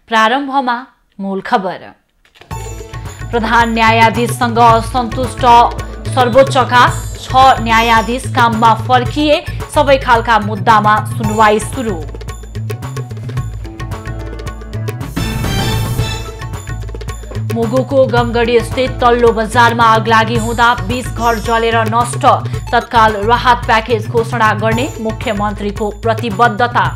प्रारम्भमा मूल खबर। प्रधान न्यायाधीशसँग असन्तुष्ट सर्वोच्चका 6 न्यायाधीश काममा फर्किए, सबै खालका मुद्दामा सुनवाई सुरु। मुगुको गमगढी स्थित तल्लो बजारमा आगलागी हुँदा 20 घर जलेर नष्ट, तत्काल राहत प्याकेज घोषणा गर्ने मुख्यमन्त्रीको प्रतिबद्धता।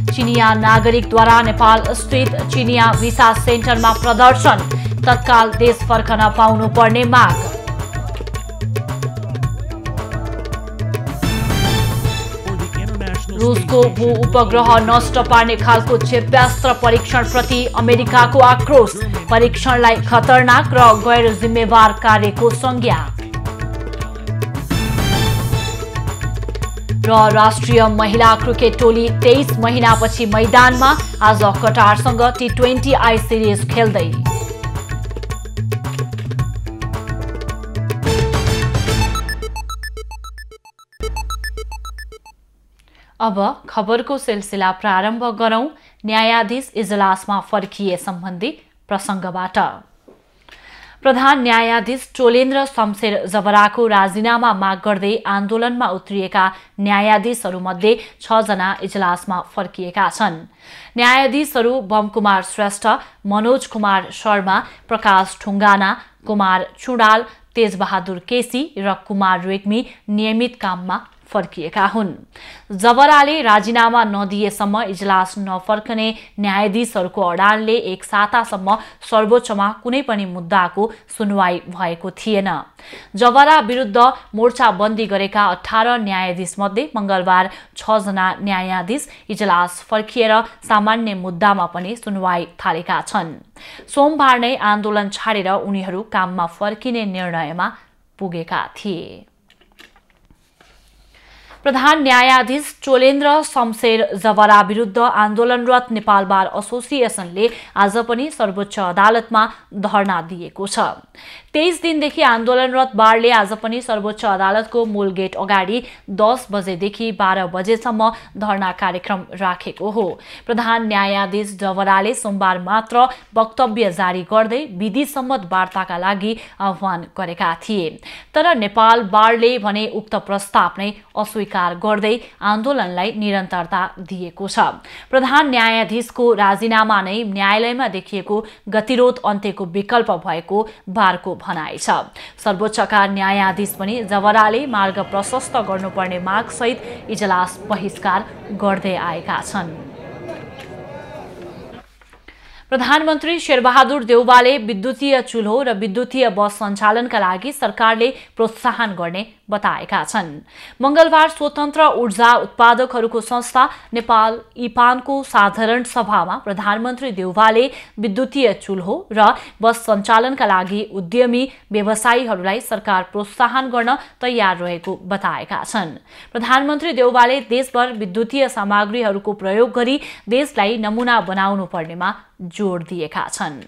चिनिया नागरिकद्वारा नेपाल स्थित चिनिया भिसा सेन्टरमा प्रदर्शन, तत्काल देश फर्कन पाउनुपर्ने माग। रुसको भू उपग्रह नष्ट पार्ने खालको क्षेप्यास्त्र परीक्षणप्रति अमेरिकाको आक्रोश, परीक्षणलाई खतरनाक र गैर जिम्मेवार कार्यको संज्ञा। र राष्ट्रिय महिला क्रिकेट टोली 23 महिनापछि मैदानमा, आज कटारसँग T20 आई सिरिज खेल्दै। अब खबरको सिलसिला प्रारम्भ गरौं न्यायाधीश इजलासमा फर्किए सम्बन्धी प्रसंगबाट। प्रधान न्यायाधीश चोलेन्द्र शमशेर जबराको राजीनामा माग गर्दै आन्दोलनमा उत्रिएका न्यायाधीशहरूमध्ये 6 जना इजलासमा फर्किएका छन्। न्यायाधीशहरू बमकुमार श्रेष्ठ, मनोज कुमार शर्मा, प्रकाश ठुङ्गाना, कुमार चुडाल, तेजबहादुर केसी र कुमार रेग्मी नियमित काममा फर्किएका हुन्। जबराले राजीनामा नदिएसम्म इजलास नफर्कने न्यायाधीशहरूको अडानले 1 सातासम्म सर्वोच्चमा कुनै पनि मुद्दाको सुनवाई भएको थिएन। जबरा विरुद्ध मोर्चाबन्दी गरेका 18 न्यायाधीश मध्ये मंगलबार 6 जना न्यायाधीश इजलास फर्किएर सामान्य मुद्दामा पनि सुनवाई थालेका छन्। सोमबार नै आन्दोलन छाडेर उनीहरू काममा फर्किने निर्णयमा पुगेका थिए। प्रधान न्यायाधीश चोलेन्द्र शमशेर जबरा विरुद्ध आन्दोलनरत नेपाल बार एसोसिएसनले आज पनि सर्वोच्च अदालतमा धरना दिएको छ। 23 दिनदेखि आन्दोलनरत बारले आज पनि सर्वोच्च अदालतको मूल गेट अगाडि 10 बजेदेखि 12 बजेसम्म धरना कार्यक्रम राखेको हो। प्रधान न्यायाधीश जबराले सोमबार मात्र वक्तव्य जारी गर्दै विधि सम्मत वार्ताका लागि आह्वान गरेका थिए। तर नेपाल बारले भने उक्त प्रस्ताव नै अस्वीकार गर्दै आन्दोलनलाई निरन्तरता दिएको छ। प्रधान न्यायाधीशको राजीनामा नै न्यायालयमा देखिएको गतिरोध अन्त्यको विकल्प भएको बारको भनाइ छ। सर्वोच्चका न्यायाधीश पनि जबराले मार्ग प्रशस्त गर्नुपर्ने मागसहित इजलास बहिष्कार गर्दै आएका छन्। प्रधानमन्त्री शेरबहादुर देउवाले विद्युतीय चुल्हो र विद्युतीय बस सञ्चालनका लागि सरकारले प्रोत्साहन गर्ने बताएका छन्। मंगलबार स्वतन्त्र ऊर्जा उत्पादकहरूको संस्था नेपाल इपानको साधारण सभामा प्रधानमन्त्री देउवाले विद्युतीय चुल्हो र बस सञ्चालनका लागि उद्यमी व्यवसायीहरूलाई सरकार प्रोत्साहन गर्न तयार रहेको बताएका छन्। प्रधानमन्त्री देउवाले देशभर विद्युतीय सामग्रीहरूको प्रयोग गरी देशलाई नमुना बनाउनु पर्नेमा जोड दिएका छन्।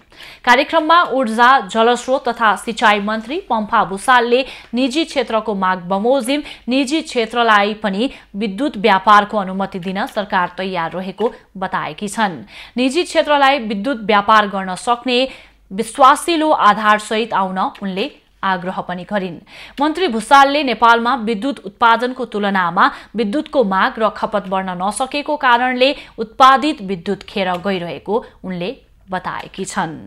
कार्यक्रममा ऊर्जा, जलस्रोत तथा सिंचाई मन्त्री पम्फा भुसालले निजी क्षेत्रको माग बमोजिम निजी क्षेत्रलाई पनि विद्युत व्यापारको अनुमति दिन सरकार तयार रहेको बताएकी छन्। निजी क्षेत्रलाई विद्युत व्यापार गर्न सक्ने विश्वासिलो आधारसहित आउन उनले आग्रह पनि गरिन्। मन्त्री भुसालले नेपालमा विद्युत उत्पादनको तुलनामा विद्युतको माग र खपत बढ्न नसकेको कारणले उत्पादित विद्युत खेर गइरहेको उनले बताएकी छन्।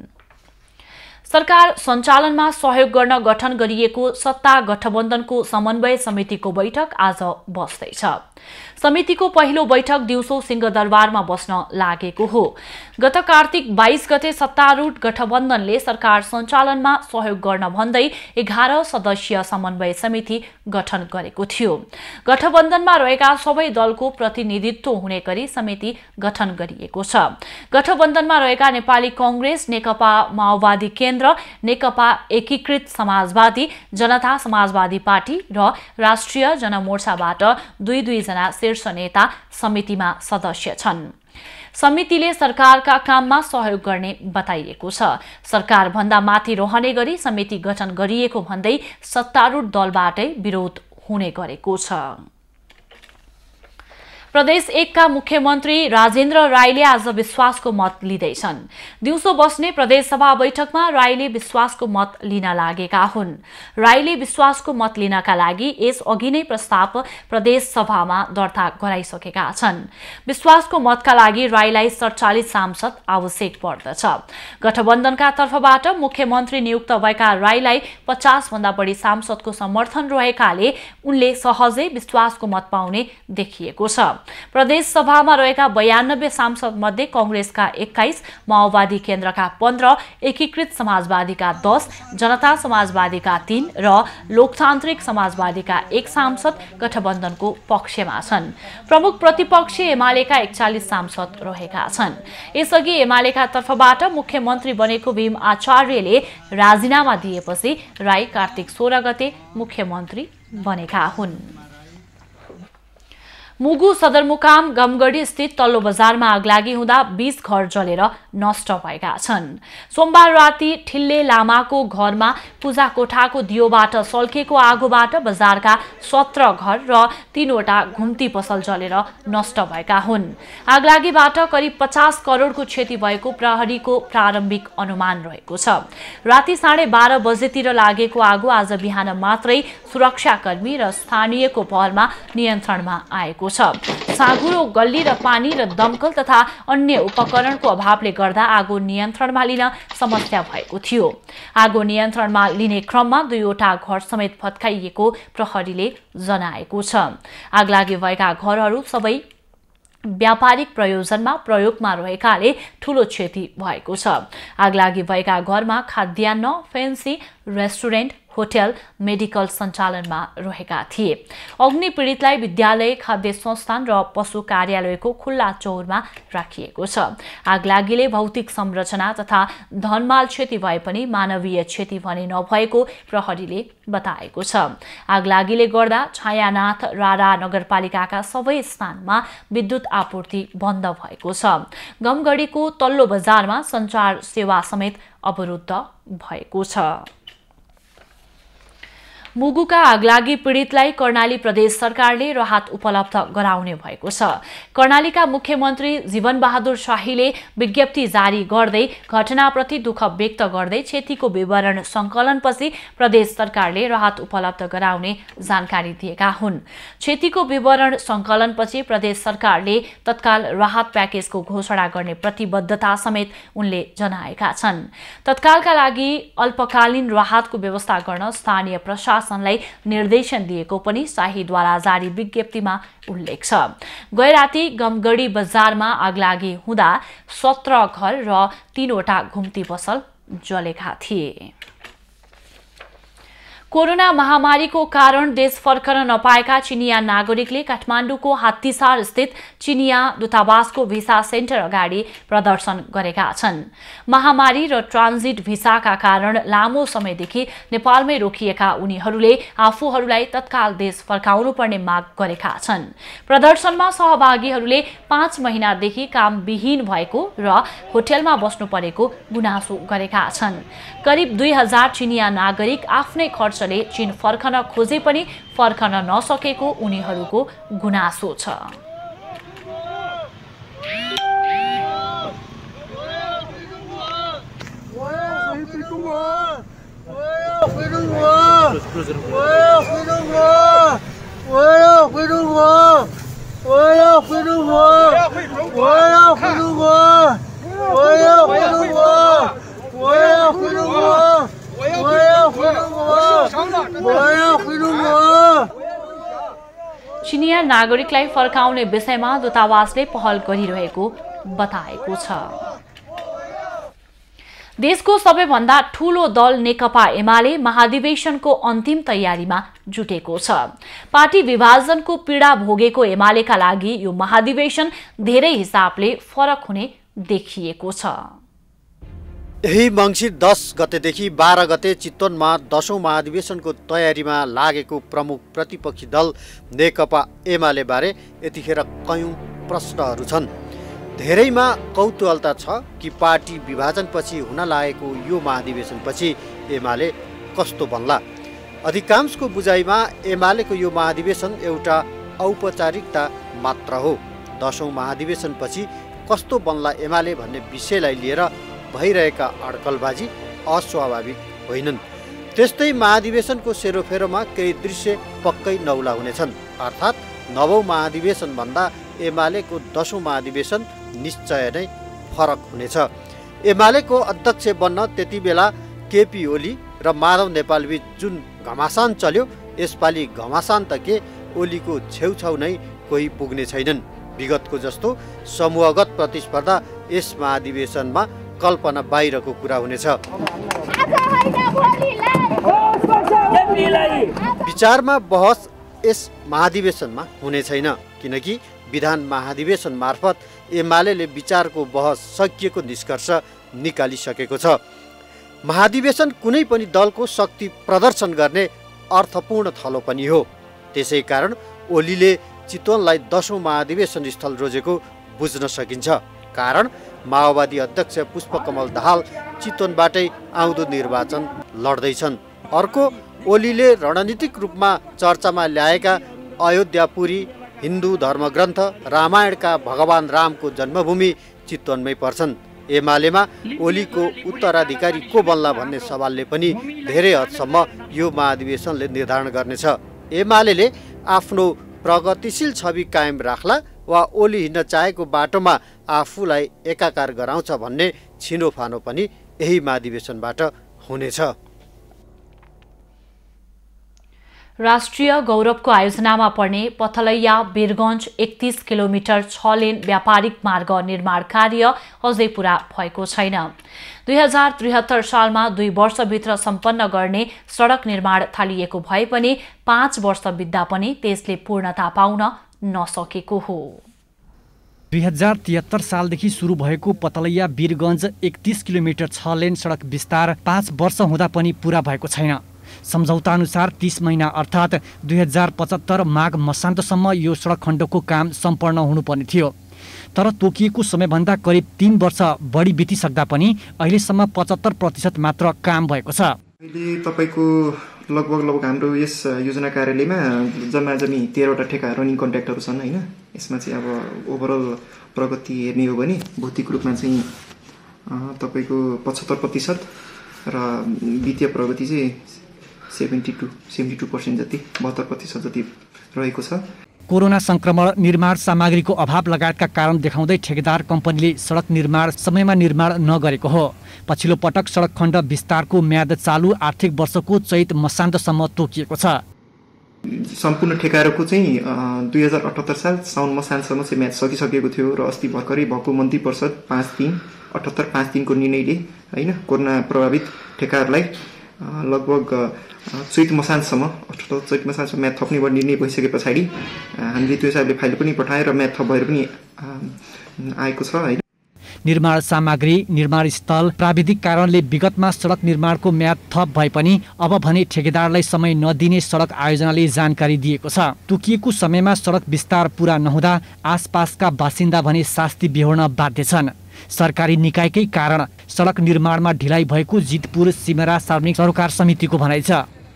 सरकार सञ्चालनमा सहयोग गर्न गठन गरिएको सत्ता गठबन्धनको समन्वय समितिको बैठक आज बस्दैछ। समितिको पहिलो बैठक दिउँसो सिंहदरबारमा बस्न लागेको हो। गत कार्तिक 22 गते सत्तारूढ गठबन्धनले सरकार सञ्चालनमा सहयोग गर्न भन्दै 11 सदस्यीय समन्वय समिति गठन गरेको थियो। गठबन्धनमा रहेका सबै दलको प्रतिनिधित्व हुने गरी समिति गठन गरिएको छ। गठबन्धनमा रहेका नेपाली कांग्रेस, नेकपा माओवादी केन्द्र, नेकपा एकीकृत समाजवादी, जनता समाजवादी पार्टी र राष्ट्रिय जनमोर्चाबाट 2-2 जना शीर्ष नेता समितिमा सदस्य छन्। समितिले सरकारका काममा सहयोग गर्ने बताइएको छ। सरकार भन्दा माथि रहने गरी समिति गठन गरिएको भन्दै सत्तारूढ दलबाटै विरोध हुने गरेको छ। प्रदेश 1 का मुख्यमन्त्री राजेन्द्र राईले आज विश्वासको मत लिँदैछन्। दिउँसो बस्ने प्रदेश सभा बैठकमा राईले विश्वासको मत लिन लागेका हुन्। राईले विश्वासको मत लिनका लागि यसअघि नै प्रस्ताव प्रदेश सभामा दर्ता गराइसकेका छन्। विश्वासको मतका लागि राईलाई 47 सांसद आवश्यक पर्दछ। गठबन्धनका तर्फबाट मुख्यमन्त्री नियुक्त भएका राईलाई 50 भन्दा बढी सांसदको समर्थन रहेकाले उनले सहजै विश्वासको मत पाउने देखिएको छ। प्रदेश सभामा रहेका 92 सांसद मध्ये कांग्रेसका 21, माओवादी केन्द्रका 15, एकीकृत समाजवादीका 10, जनता समाजवादीका 3 र लोकतान्त्रिक समाजवादीका 1 सांसद गठबन्धनको पक्षमा छन्। प्रमुख प्रतिपक्षी एमालेका 41 सांसद रहेका छन्। यसअघि एमालेका तर्फबाट मुख्यमन्त्री बनेको भीम आचार्यले राजीनामा दिएपछि राई कार्तिक 16 गते मुख्यमन्त्री बनेका हुन्। मुगु सदरमुकाम गमगढी स्थित तल्लो बजारमा आगलागी हुँदा 20 घर जलेर नष्ट भएका छन्। सोमबार राति ठिल्ले लामाको घरमा पूजा कोठाको दियोबाट सल्केको आगोबाट बजारका 17 घर र 3वटा घुम्ती पसल जलेर नष्ट भएका हुन्। आगलागीबाट करिब 50 करोडको क्षति भएको प्रहरीको प्रारम्भिक अनुमान रहेको छ। राति 12:30 बजेतिर लागेको आगो आज बिहान मात्रै सुरक्षाकर्मी र स्थानीयको पहलमा नियन्त्रणमा आएको छ। साँघुरो गल्ली र पानी र दमकल तथा अन्य उपकरणको अभावले गर्दा आगो नियन्त्रणमा लिन समस्या भएको थियो। आगो नियन्त्रणमा लिने क्रममा 2वटा घर समेत भत्काइएको प्रहरीले जनाएको छ। आगलागी भएका घरहरू सबै व्यापारिक प्रयोजनमा प्रयोगमा रहेकाले ठूलो क्षति भएको छ। आगलागी भएका घरमा खाद्यान्न, फेन्सी, रेस्टुरेन्ट, होटल, मेडिकल सञ्चालनमा रहेका थिए। अग्नि पीडितलाई विद्यालय, खाद्य संस्थान र पशु कार्यालयको खुल्ला चौरमा राखिएको छ। आगलागीले भौतिक संरचना तथा धनमाल क्षति भए पनि मानवीय क्षति भने नभएको प्रहरीले बताएको छ। आगलागीले गर्दा छायानाथ रारा नगरपालिकाका सबै स्थानमा विद्युत आपूर्ति बन्द भएको छ। गमगढीको तल्लो बजारमा सञ्चार सेवा समेत अवरुद्ध भएको छ। मुगुका आगलागी पीडितलाई कर्णाली प्रदेश सरकारले राहत उपलब्ध गराउने भएको छ। कर्णालीका मुख्यमन्त्री जीवनबहादुर शाहीले विज्ञप्ति जारी गर्दै घटनाप्रति दुःख व्यक्त गर्दै क्षतिको विवरण सङ्कलनपछि प्रदेश सरकारले राहत उपलब्ध गराउने जानकारी दिएका हुन्। क्षतिको विवरण सङ्कलनपछि प्रदेश सरकारले तत्काल राहत प्याकेजको घोषणा गर्ने प्रतिबद्धता समेत उनले जनाएका छन्। तत्कालका लागि अल्पकालीन राहतको व्यवस्था गर्न स्थानीय प्रशासनलाई निर्देशन दिएको पनि शाहीद्वारा जारी विज्ञप्तिमा उल्लेख छ। गैराती गमगढी बजारमा आगलागी हुँदा 17 घर र 3वटा घुम्ती पसल जलेका थिए। कोरोना महामारीको कारण देश फर्कन नपाएका चिनिया नागरिकले काठमाडौँको हात्तीसार स्थित चिनिया दूतावासको भिसा सेन्टर अगाडि प्रदर्शन गरेका छन्। महामारी र ट्रान्जिट भिसाका कारण लामो समयदेखि नेपालमै रोकिएका उनीहरूले आफूहरूलाई तत्काल देश फर्काउनु पर्ने माग गरेका छन्। प्रदर्शनमा सहभागीहरूले 5 महिनादेखि कामविहीन भएको र होटलमा बस्नु परेको गुनासो गरेका छन्। करिब 2000 चिनिया नागरिक आफ्नै खर्चले चीन फर्कन खोजे पनि फर्कन नसकेको उनीहरूको गुनासो छ। चिनिया नागरिकलाई फर्काउने विषयमा दूतावासले पहल गरिरहेको बताएको छ। देशको सबैभन्दा ठूलो दल नेकपा एमाले महाधिवेशनको अन्तिम तयारीमा जुटेको छ। पार्टी विभाजनको पीडा भोगेको एमालेका लागि यो महाधिवेशन धेरै हिसाबले फरक हुने देखिएको छ। यही मङ्सिर 10 गतेदेखि 12 गते चितवनमा 10औं महाधिवेशनको तयारीमा लागेको प्रमुख प्रतिपक्षी दल नेकपा एमाले बारे यतिखेर कयौं प्रश्नहरू छन्। धेरैमा कौतूहलता छ कि पार्टी विभाजनपछि हुन लागेको यो महाधिवेशनपछि एमाले कस्तो बन्ला। अधिकांशको बुझाइमा एमालेको यो महाधिवेशन एउटा औपचारिकता मात्र हो। 10औं महाधिवेशनपछि कस्तो बन्ला एमाले भन्ने विषयलाई लिएर भइरहेका अड्कलबाजी अस्वाभाविक होइनन्। त्यस्तै महाधिवेशनको सेरोफेरोमा केही दृश्य पक्कै नौला हुनेछन्। अर्थात् 9औं महाधिवेशनभन्दा एमालेको 10औं महाधिवेशन निश्चय नै फरक हुनेछ। एमालेको अध्यक्ष बन्न त्यति बेला केपी ओली र माधव नेपालबीच जुन घमासान चल्यो, यसपालि घमासान त के, ओलीको छेउछाउ नै कोही पुग्ने छैनन्। विगतको जस्तो समूहगत प्रतिस्पर्धा यस महाधिवेशनमा कल्पना बाहिरको कुरा हुनेछ। विचारमा बहस यस महाधिवेशनमा हुने छैन, किनकि विधान महाधिवेशन मार्फत एमालेले विचारको बहस सकिएको निष्कर्ष निकालिसकेको छ। महाधिवेशन कुनै पनि दलको शक्ति प्रदर्शन गर्ने अर्थपूर्ण थलो पनि हो। त्यसै कारण ओलीले चितवनलाई 10औं महाधिवेशन स्थल रोजेको बुझ्न सकिन्छ। कारण माओवादी अध्यक्ष पुष्पकमल दाहाल चितवनबाटै आउँदो निर्वाचन लड्दैछन्। अर्को, ओलीले रणनीतिक रूपमा चर्चामा ल्याएका अयोध्यापुरी हिन्दू धर्मग्रन्थ रामायणका भगवान रामको जन्मभूमि चितवनमै पर्छन्। एमालेमा ओलीको उत्तराधिकारी को बन्ला भन्ने सवालले पनि धेरै हदसम्म यो महाधिवेशनले निर्धारण गर्नेछ। एमालेले आफ्नो प्रगतिशील छवि कायम राख्ला वा ओली हिँड्न चाहेको बाटोमा आफूलाई एकाकार गराउँछ भन्ने छिनोफानो पनि यही महाधिवेशनबाट हुनेछ। राष्ट्रिय गौरवको आयोजनामा पर्ने पथलैया वीरगञ्ज 31 किलोमिटर 6 लेन व्यापारिक मार्ग निर्माण कार्य अझै पूरा भएको छैन। 2073 सालमा 2 वर्षभित्र सम्पन्न गर्ने सडक निर्माण थालिएको भए पनि 5 वर्ष बित्दा पनि त्यसले पूर्णता पाउन नसकेको हो। 2073 सालदेखि सुरु भएको पतलैया वीरगञ्ज 31 किलोमिटर 6 लेन सडक विस्तार 5 वर्ष हुँदा पनि पूरा भएको छैन। सम्झौता अनुसार 30 महिना अर्थात् 2075 माघ मसान्तसम्म यो सडक खण्डको काम सम्पन्न हुनुपर्ने थियो। तर तोकिएको समयभन्दा करिब 3 वर्ष बढी बितिसक्दा पनि अहिलेसम्म 75% मात्र काम भएको छ। अहिले तपाईँको लगभग हाम्रो यस योजना कार्यालयमा जम्मी 13वटा ठेका रनिङ कन्ट्र्याक्टहरू छन् होइन। यसमा चाहिँ अब ओभरअल प्रगति हेर्ने हो भने भौतिक रूपमा चाहिँ तपाईँको 75% र वित्तीय प्रगति चाहिँ 72% जति 72% जति रहेको छ। कोरोना संक्रमण, निर्माण सामग्रीको अभाव लगायतका कारण देखाउँदै ठेकेदार कम्पनीले सडक निर्माण समयमा निर्माण नगरेको हो। पछिल्लो पटक सडक खण्ड विस्तारको म्याद चालु आर्थिक वर्षको चैत मसान्तसम्म तोकिएको छ। सम्पूर्ण ठेकाहरूको चाहिँ 2078 साल साउन मसान्तसम्म चाहिँ म्याद सकिसकेको थियो र अस्ति भर्खरै भएको मन्त्री परिषद 5/3/78/53 को निर्णयले होइन कोरोना प्रभावित ठेकाहरूलाई लगभग चैत मसान्तसम्म म्याद थप्ने निर्णय भइसके पछाडि हामीले त्यो हिसाबले फाइल पनि पठाएर म्याद थप भएर पनि आएको छ होइन। निर्माण सामग्री, निर्माण स्थल, प्राविधिक कारणले विगतमा सडक निर्माणको म्याद थप भए पनि अब भने ठेकेदारलाई समय नदिने सडक आयोजनाले जानकारी दिएको छ। तोकिएको समयमा सडक विस्तार पूरा नहुँदा आसपासका बासिन्दा भने शास्ति बेहोर्न बाध्य छन्। सरकारी निकायकै कारण सडक निर्माणमा ढिलाइ भएको जितपुर सिमरा सार्वजनिक सरोकार समितिको भनाइ छ।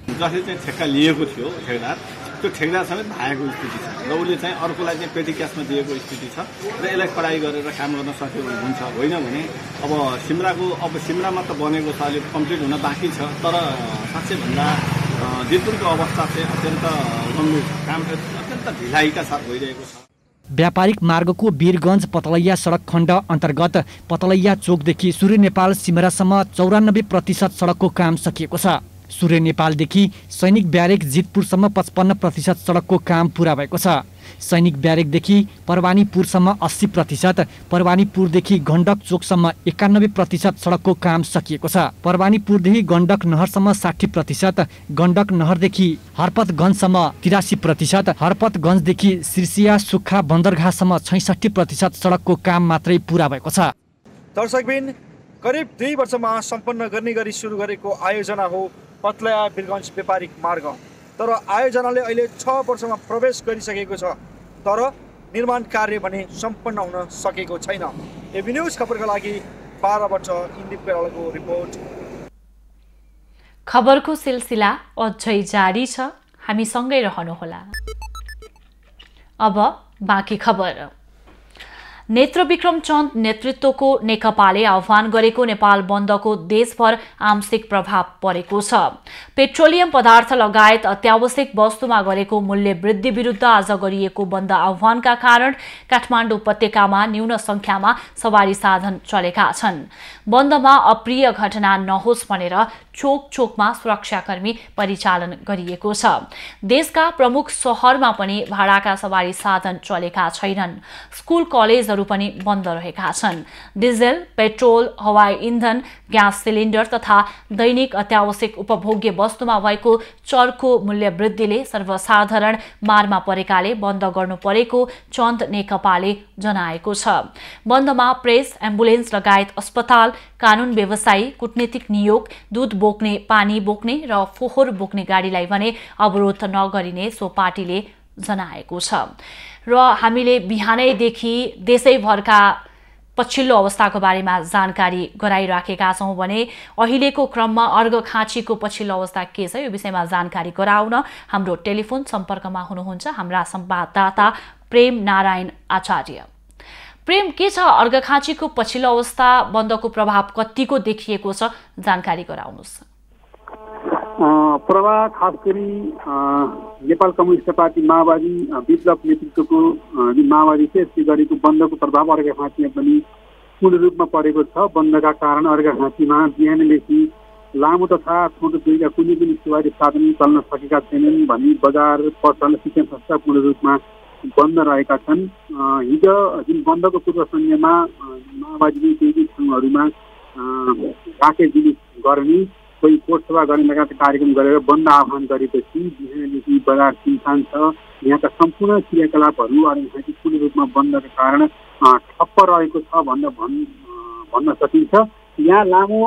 जसले चाहिँ ठेक्का लिएको थियो ठेकेदार, त्यो ठेकेदार समेत भागेको स्थिति छ र उसले चाहिँ अर्कोलाई चाहिँ पेटी क्यासमा दिएको स्थिति छ र यसलाई पढाइ गरेर काम गर्न सकेको हुन्छ। होइन भने अब सिमरामा त बनेको छ, अहिले कम्प्लिट हुन बाँकी छ। तर साँच्चै भन्दा जितपुरको अवस्था चाहिँ अत्यन्त गम्भीर छ। काम अत्यन्त ढिलाइका साथ भइरहेको छ। व्यापारिक मार्गको वीरगञ्ज पतलैया सडक खण्ड अन्तर्गत पतलैया चोकदेखि सूर्य नेपाल सिमरासम्म 94% सडकको काम सकिएको छ। सूर्य नेपालदेखि सैनिक ब्यारेक जितपुरसम्म 55% सडकको काम पूरा भएको छ। सैनिक ब्यारेकदेखि परवानीपुरसम्म 80%, परवानीपुरदेखि गण्डक चोकसम्म 91% सडकको काम सकिएको छ। परवानीपुरदेखि गण्डक नहरसम्म 60%, गण्डक नहरदेखि हरपतगञ्जसम्म 83%, हरपतगञ्जदेखि सिर्सिया सुक्खा बन्दरगाहसम्म 66% सडकको काम मात्रै पूरा भएको छ। दर्शकबिन, करिब 2 वर्षमा सम्पन्न गर्ने गरी सुरु गरेको आयोजना हो पतलैया वीरगञ्ज व्यापारिक मार्ग। तर आयोजनाले अहिले 6 वर्षमा प्रवेश गरिसकेको छ, तर निर्माण कार्य भने सम्पन्न हुन सकेको छैन। एबी न्यूज खबरका लागि 12 वर्ष इन्दिप केरलको रिपोर्ट। खबरको सिलसिला अझै जारी छ, हामी सँगै रहनुहोला। अब बाँकी खबर। नेत्रविक्रम चन्द नेतृत्वको नेकपाले आह्वान गरेको नेपाल बन्दको देशभर आंशिक प्रभाव परेको छ। पेट्रोलियम पदार्थ लगायत अत्यावश्यक वस्तुमा गरेको मूल्य वृद्धि विरुद्ध आज गरिएको बन्द आह्वानका कारण काठमाडौँ उपत्यकामा न्यून संख्यामा सवारी साधन चलेका छन्। बन्दमा अप्रिय घटना नहोस् भनेर चोक चोकमा सुरक्षाकर्मी परिचालन गरिएको छ। देशका प्रमुख शहरमा पनि भाडाका सवारी साधन चलेका छैनन्। स्कुल कलेजहरू पनि बन्द रहेका छन्। डिजेल, पेट्रोल, हवाई इन्धन, ग्यास सिलिन्डर तथा दैनिक अत्यावश्यक उपभोग्य वस्तुमा भएको चर्को मूल्य वृद्धिले सर्वसाधारण मारमा परेकाले बन्द गर्नु परेको चन्द नेकपाले जनाएको छ। बन्दमा प्रेस, एम्बुलेन्स लगायत अस्पताल, कानून व्यवसायी, कूटनीतिक नियोग, दूध बोक्ने, पानी बोक्ने र फोहोर बोक्ने गाडीलाई भने अवरोध नगरिने सो पार्टीले जनाएको छ। र हामीले बिहानैदेखि देशैभरका पछिल्लो अवस्थाको बारेमा जानकारी गराइराखेका छौँ भने अहिलेको क्रममा अर्घखाँचीको पछिल्लो अवस्था के छ यो विषयमा जानकारी गराउन हाम्रो टेलिफोन सम्पर्कमा हुनुहुन्छ हाम्रा संवाददाता प्रेम नारायण आचार्य। प्रेम, के छ अर्घखाँचीको पछिल्लो अवस्था, बन्दको प्रभाव कतिको देखिएको छ, जानकारी गराउनुहोस्। प्रभाव खास गरी नेपाल कम्युनिस्ट पार्टी माओवादी विप्लव नेतृत्वको माओवादी यसले गरेको बन्दको प्रभाव अर्घखाँचीमा पनि पूर्ण रूपमा परेको छ। बन्दका कारण अर्घखाँचीमा बिहानदेखि लामो तथा छोटो दूरीका कुनै पनि सवारी साधन चल्न सकेका छैनन् भने बजार, पसल, शिक्षण संस्था पूर्ण रूपमा बन्द रहेका छन्। हिजो जुन बन्दको पूर्व सन्ध्यामा माओवादीले केही ठाउँहरूमा राखे जुलुस गर्ने, कोही कोटसभा गर्ने लगायत कार्यक्रम गरेर बन्द आह्वान गरेपछि बिहानदेखि बजार सुनसान छ। यहाँका सम्पूर्ण क्रियाकलापहरू अर्घखाँची पूर्ण रूपमा बन्दका कारण ठप्प रहेको छ भन्न सकिन्छ। यहाँ लामो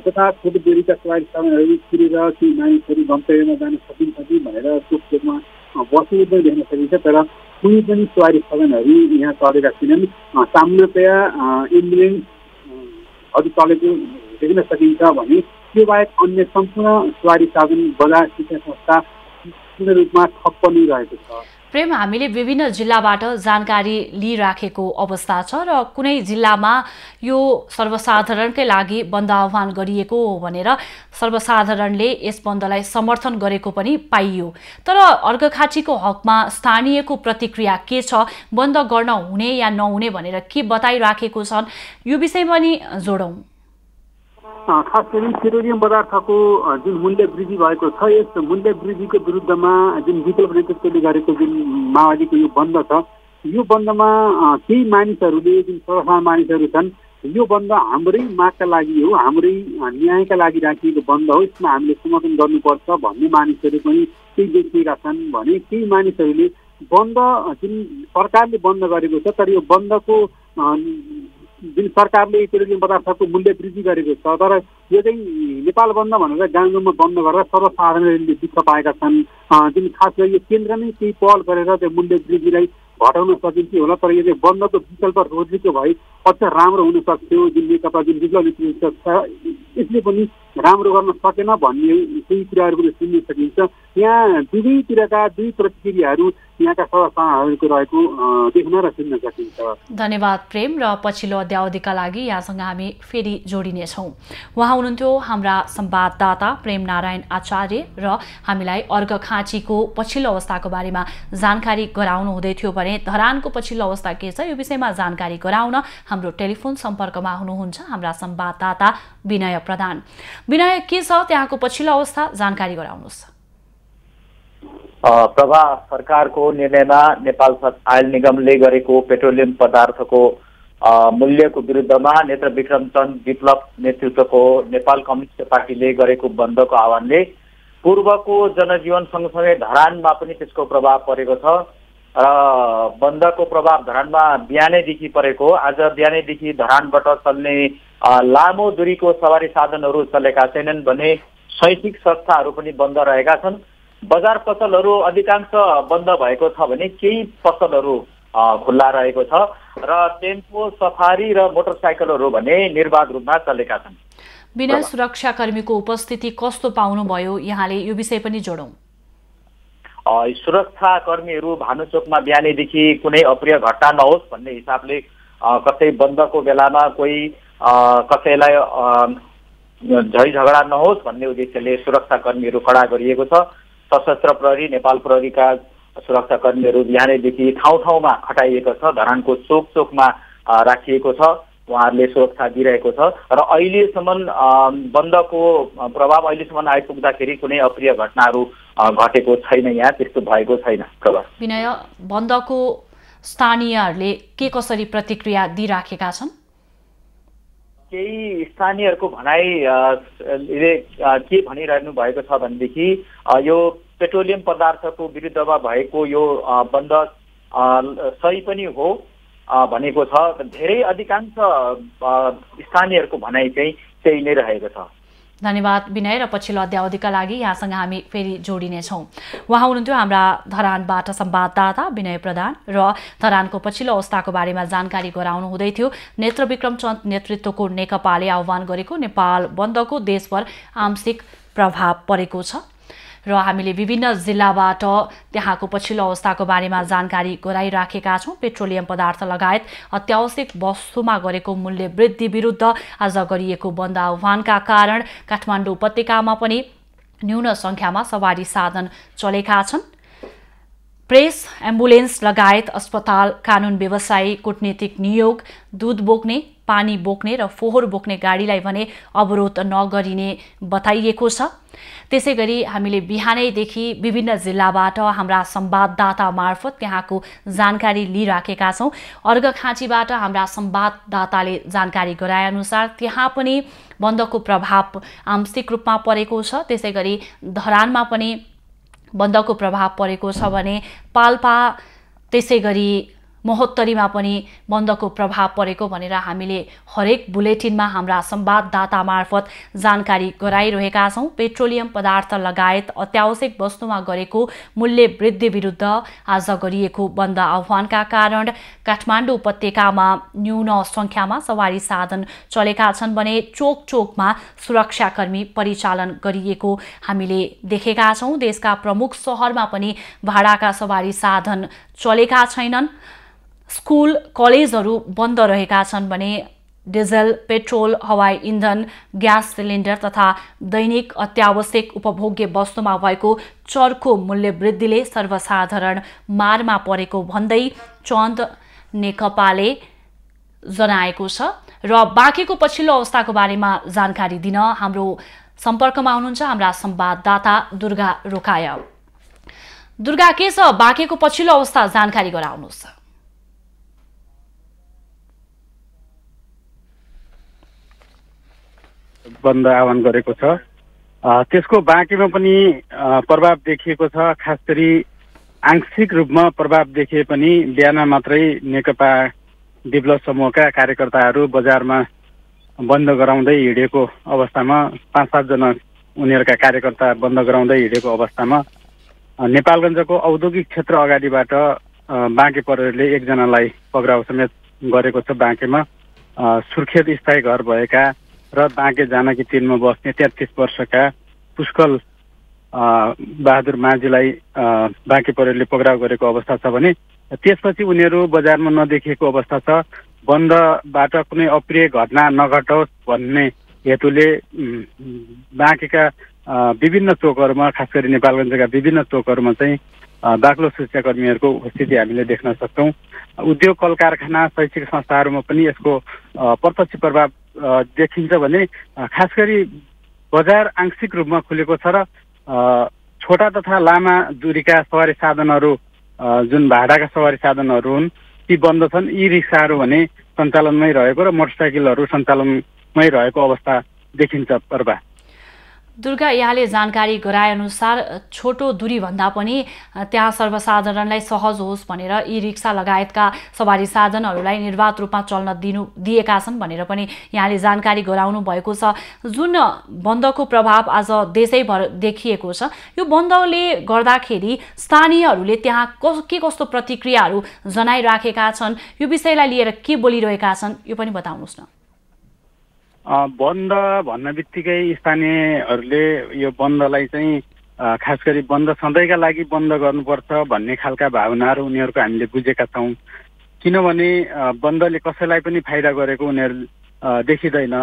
तथा छोटो दूरीका सवारी साधनहरू छिरेर केही मानिसहरू गन्तव्यमा जान सकिन्छ कि भनेर चोकचोकमा बसेको पनि देख्न सकिन्छ, तर कुनै पनि सवारी साधनहरू यहाँ चलेका छैनन्। सामान्यतया एम्बुलेन्सहरू चलेको देख्न सकिन्छ भने त्यो बाहेक अन्य सम्पूर्ण सवारी साधन, बजार, शिक्षण संस्था पूर्ण रूपमा ठप्प नै रहेको छ। प्रेम, हामीले विभिन्न जिल्लाबाट जानकारी लिइराखेको अवस्था छ र कुनै जिल्लामा यो सर्वसाधारणकै लागि बन्द आह्वान गरिएको हो भनेर सर्वसाधारणले यस बन्दलाई समर्थन गरेको पनि पाइयो। तर अर्घखाँचीको हकमा स्थानीयको प्रतिक्रिया के छ, बन्द गर्न हुने या नहुने भनेर के बताइराखेको छन्, यो विषय पनि जोडौँ। खास गरी पेट्रोलियम पदार्थको जुन मूल्य वृद्धि भएको छ, यस मूल्य वृद्धिको विरुद्धमा जुन विप्लव नेतृत्वले गरेको जुन माओवादीको यो बन्द छ, यो बन्दमा केही मानिसहरूले, जुन सर्वसाधारण मानिसहरू छन्, यो बन्द हाम्रै मागका लागि हो, हाम्रै न्यायका लागि राखिएको बन्द हो, यसमा हामीले समर्थन गर्नुपर्छ भन्ने मानिसहरू पनि केही देखिएका छन् भने केही मानिसहरूले बन्द जुन सरकारले बन्द गरेको छ, तर यो बन्दको जुन सरकारले पेट्रोलियम पदार्थको मूल्य वृद्धि गरेको छ, तर यो चाहिँ नेपाल बन्द भनेर गाउँमा बन्द गरेर सर्वसाधारणले दुःख पाएका छन्। जुन खास गरी यो केन्द्र नै केही पहल गरेर त्यो मूल्य वृद्धिलाई घटाउन सकिन्थ्यो होला, तर यो चाहिँ बन्दको विकल्प रोजेको भए अझ राम्रो हुन सक्थ्यो। जुन नेकपा जुन विप्लव नेतृत्व छ यसले पनि राम्रो गर्न सकेन भन्ने केही कुराहरू पनि सुन्न सकिन्छ। यहाँ दुवैतिरका दुई प्रतिक्रियाहरू यहाँका सर्वसाधारणहरूको रहेको देख्न र सुन्न सकिन्छ। धन्यवाद प्रेम, र पछिल्लो अध्यावधिका लागि यहाँसँग हामी फेरि जोडिनेछौँ। उहाँ हुनुहुन्थ्यो हाम्रा संवाददाता प्रेम नारायण आचार्य र हामीलाई अर्घखाँचीको पछिल्लो अवस्थाको बारेमा जानकारी गराउनु हुँदै थियो भने धरानको पछिल्लो अवस्था के छ यो विषयमा जानकारी गराउन हाम्रो टेलिफोन सम्पर्कमा हुनुहुन्छ हाम्रा संवाददाता विनय प्रधान। विनय, के छ त्यहाँको पछिल्लो अवस्था, जानकारी गराउनुहोस्। प्रभा, सरकारको निर्णयमा नेपाल आयल निगमले गरेको पेट्रोलियम पदार्थको मूल्यको विरुद्धमा नेत्रविक्रम चन्द विप्लव नेतृत्वको नेपाल कम्युनिस्ट पार्टीले गरेको बन्दको आह्वानले पूर्वको जनजीवन सँगसँगै धरानमा पनि त्यसको प्रभाव परेको छ र बन्दको प्रभाव धरानमा बिहानैदेखि परेको। आज बिहानैदेखि धरानबाट चल्ने लामो दूरीको सवारी साधनहरू चलेका छैनन् भने शैक्षिक संस्थाहरू पनि बन्द रहेका छन्। बजार पसलहरू अधिकांश बन्द भएको छ भने केही पसलहरू खुल्ला रहेको छ र टेम्पो, सफारी र मोटरसाइकलहरू भने निर्बाध रूपमा चलेका छन्। विनय, सुरक्षाकर्मीको उपस्थिति कस्तो पाउनुभयो यहाँले, यो विषय पनि जोडौँ। सुरक्षाकर्मीहरू भानुचोकमा बिहानैदेखि कुनै अप्रिय घटना नहोस् भन्ने हिसाबले कसै बन्दको बेलामा कोही कसैलाई झै झगडा नहोस् भन्ने उद्देश्यले सुरक्षाकर्मीहरू खडा गरिएको छ। सशस्त्र प्रहरी नेपाल प्रहरीका सुरक्षाकर्मीहरू बिहानैदेखि ठाउँ ठाउँमा खटाइएको छ। धरानको चोक चोकमा राखिएको छ। उहाँहरूले सुरक्षा दिइरहेको छ र अहिलेसम्म बन्दको प्रभाव अहिलेसम्म आइपुग्दाखेरि कुनै अप्रिय घटनाहरू घटेको छैन। यहाँ त्यस्तो भएको छैन। विनय, बन्दको स्थानीयहरूले के कसरी प्रतिक्रिया दिइराखेका छन्? केही स्थानीयहरूको भनाइले के भनिरहनु भएको छ भनेदेखि यो पेट्रोलियम पदार्थको विरुद्धमा भएको यो बन्द सही पनि हो भनेको छ। धेरै अधिकांश स्थानीयहरूको भनाइ चाहिँ त्यही नै रहेको छ। धन्यवाद विनय र पछिल्लो अध्यावधिका लागि यहाँसँग हामी फेरि जोडिनेछौँ। उहाँ हुनुहुन्थ्यो हाम्रा धरानबाट संवाददाता विनय प्रधान र धरानको पछिल्लो अवस्थाको बारेमा जानकारी गराउनु हुँदै थियो। नेत्रविक्रम चन्द नेतृत्वको नेकपाले आह्वान गरेको नेपाल बन्दको देशभर आंशिक प्रभाव परेको छ र हामीले विभिन्न जिल्लाबाट त्यहाँको पछिल्लो अवस्थाको बारेमा जानकारी गराइराखेका छौँ। पेट्रोलियम पदार्थ लगायत अत्यावश्यक वस्तुमा गरेको मूल्य वृद्धि विरुद्ध आज गरिएको बन्द आह्वानका कारण काठमाडौँ उपत्यकामा पनि न्यून संख्यामा सवारी साधन चलेका छन्। प्रेस, एम्बुलेन्स लगायत अस्पताल, कानुन व्यवसायी, कूटनीतिक नियोग, दूध बोक्ने, पानी बोक्ने र फोहोर बोक्ने गाडीलाई भने अवरोध नगरिने बताइएको छ। त्यसैगरी हामीले बिहानैदेखि विभिन्न जिल्लाबाट हाम्रा संवाददाता मार्फत त्यहाँको जानकारी लिइराखेका छौँ। अर्घखाँचीबाट हाम्रा संवाददाताले जानकारी गराएअनुसार त्यहाँ पनि बन्दको प्रभाव आंशिक रूपमा परेको छ। त्यसैगरी धरानमा पनि बन्दको प्रभाव परेको छ भने पाल्पा त्यसैगरी महोत्तरीमा पनि बन्दको प्रभाव परेको भनेर हामीले हरेक बुलेटिनमा हाम्रा संवाददाता मार्फत जानकारी गराइरहेका छौँ। पेट्रोलियम पदार्थ लगायत अत्यावश्यक वस्तुमा गरेको मूल्य वृद्धि विरुद्ध आज गरिएको बन्द आह्वानका कारण काठमाडौँ उपत्यकामा न्यून संख्यामा सवारी साधन चलेका छन् भने चोक चोकमा सुरक्षाकर्मी परिचालन गरिएको हामीले देखेका छौँ। देशका प्रमुख शहरमा पनि भाडाका सवारी साधन चलेका छैनन्। स्कुल कलेजहरू बन्द रहेका छन् भने डिजल, पेट्रोल, हवाई इन्धन, ग्यास सिलिन्डर तथा दैनिक अत्यावश्यक उपभोग्य वस्तुमा भएको चर्को मूल्य वृद्धिले सर्वसाधारण मारमा परेको भन्दै चन्द नेकपाले जनाएको छ। र बाँकीको पछिल्लो अवस्थाको बारेमा जानकारी दिन हाम्रो सम्पर्कमा हुनुहुन्छ हाम्रा संवाददाता दुर्गा रोकाया। दुर्गा, के छ बाँकीको पछिल्लो अवस्था, जानकारी गराउनुहोस्। बन्द आह्वान गरेको छ, त्यसको बाँकीमा पनि प्रभाव देखिएको छ। खास गरी आंशिक रूपमा प्रभाव देखिए पनि बिहान मात्रै नेकपा विप्लव समूहका कार्यकर्ताहरू बजारमा बन्द गराउँदै हिँडेको अवस्थामा 5-7 जना उनीहरूका कार्यकर्ता बन्द गराउँदै हिँडेको अवस्थामा नेपालगञ्जको औद्योगिक क्षेत्र अगाडिबाट बाँके प्रहरीले 1 जनालाई पक्राउ समेत गरेको छ। बाँकेमा सुर्खेत स्थायी घर भएका र बाँके जानकी 3 मा बस्ने 33 वर्षका पुष्कल बहादुर माझीलाई बाँके प्रहरीले पक्राउ गरेको अवस्था छ भने त्यसपछि उनीहरू बजारमा नदेखिएको अवस्था छ। बन्दबाट कुनै अप्रिय घटना नघटोस् भन्ने हेतुले बाँकेका विभिन्न चोकहरूमा, खास गरी नेपालगञ्जका विभिन्न चोकहरूमा चाहिँ बाक्लो सुरक्षाकर्मीहरूको उपस्थिति हामीले देख्न सक्छौँ। उद्योग, कल कारखाना, शैक्षिक संस्थाहरूमा पनि यसको प्रत्यक्ष प्रभाव देखिन्छ भने खास गरी बजार आंशिक रूपमा खुलेको छ र छोटा तथा लामा दूरीका सवारी साधनहरू जुन भाडाका सवारी साधनहरू हुन् ती बन्द छन्। यी रिक्साहरू भने सञ्चालनमै रहेको र मोटरसाइकलहरू सञ्चालनमै रहेको अवस्था देखिन्छ। पर्वा दुर्गा, यहाँले जानकारी गराएअनुसार छोटो दूरी भन्दा पनि त्यहाँ सर्वसाधारणलाई सहज होस् भनेर ई रिक्सा लगायतका सवारी साधनहरूलाई निर्वाध रूपमा चल्न दिएका छन् भनेर पनि यहाँले जानकारी गराउनु भएको छ। जुन बन्दको प्रभाव आज देशैभर देखिएको छ, यो बन्दले गर्दाखेरि स्थानीयहरूले त्यहाँ के कस्तो प्रतिक्रियाहरू जनाइराखेका छन्, यो विषयलाई लिएर के बोलिरहेका छन्, यो पनि बताउनुहोस् न। बन्द भन्न बित्तिकै स्थानीयहरूले यो बन्दलाई चाहिँ खास गरी बन्द सधैँका लागि बन्द गर्नुपर्छ भन्ने खालका भावनाहरू उनीहरूको हामीले बुझेका छौँ। किनभने बन्दले कसैलाई पनि फाइदा गरेको उनीहरू देखिँदैन।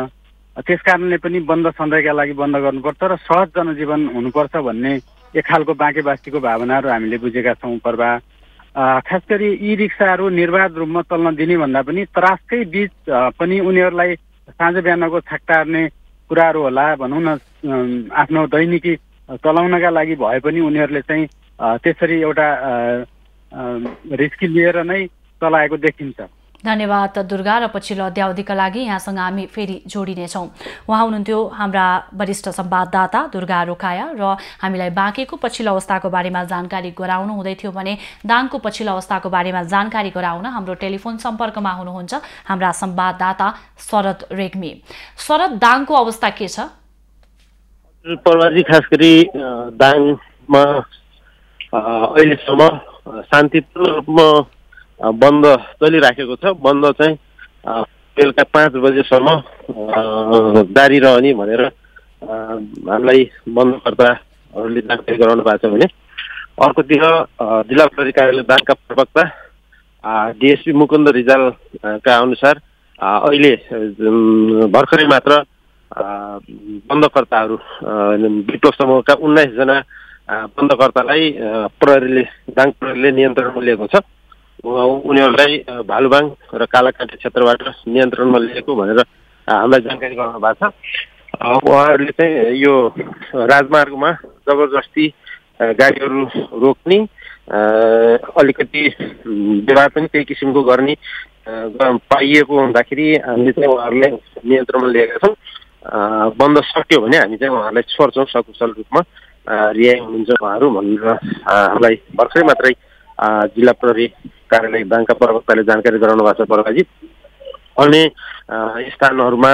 त्यसकारणले पनि बन्द सधैँका लागि बन्द गर्नुपर्छ र सहज जनजीवन हुनुपर्छ भन्ने एक खालको बाँकेबासीको भावनाहरू हामीले बुझेका छौँ। पर्वा खास गरी यी रिक्साहरू निर्बाध रूपमा चल्न दिने भन्दा पनि त्रासकै बिच पनि उनीहरूलाई साँझ बिहानको छाक्टार्ने कुराहरू होला भनौँ न, आफ्नो दैनिकी चलाउनका लागि भए पनि उनीहरूले चाहिँ त्यसरी एउटा रिस्क लिएर नै चलाएको देखिन्छ। धन्यवाद दुर्गा। र पछिल्लो अध्यावधिका लागि यहाँसँग हामी फेरि जोडिनेछौँ। उहाँ हुनुहुन्थ्यो हाम्रा वरिष्ठ संवाददाता दुर्गा रोकाया र हामीलाई बाँकेको पछिल्लो अवस्थाको बारेमा जानकारी गराउनु हुँदै थियो भने दाङको पछिल्लो अवस्थाको बारेमा जानकारी गराउन हाम्रो टेलिफोन सम्पर्कमा हुनुहुन्छ हाम्रा संवाददाता शरद रेग्मी। शरद, दाङको अवस्था के छ? पर्वाजी, खास गरी दाङमा अहिलेसम्म शान्तिपूर्ण रूपमा बन्द चलिराखेको छ। बन्द चाहिँ बेलुका 5 बजेसम्म जारी रहने भनेर हामीलाई बन्दकर्ताहरूले जानकारी गराउनु भएको छ भने अर्कोतिर जिल्ला प्रहरी कार्यालय दाङका प्रवक्ता डिएसपी मुकुन्द रिजालका अनुसार अहिले भर्खरै मात्र बन्दकर्ताहरू विप्लव समूहका 19 जना बन्दकर्तालाई दाङ प्रहरीले नियन्त्रणमा लिएको छ। उनीहरूलाई भालुबाङ र कालाकाँटे क्षेत्रबाट नियन्त्रणमा लिएको भनेर हामीलाई जानकारी गराउनु भएको छ। उहाँहरूले चाहिँ यो राजमार्गमा जबरजस्ती गाडीहरू रोक्ने, अलिकति व्यवहार पनि त्यही किसिमको गर्ने पाइएको हुँदाखेरि हामीले चाहिँ उहाँहरूलाई नियन्त्रणमा लिएका छौँ। बन्द सक्यो भने हामी चाहिँ उहाँहरूलाई छोड्छौँ सकुशल रूपमा, रिहाई हुनुहुन्छ उहाँहरू भनेर हामीलाई भर्खरै मात्रै जिल्ला प्रहरी कार्यालय दाङका प्रवक्ताले जानकारी गराउनु भएको छ। पर्वाजी, अन्य स्थानहरूमा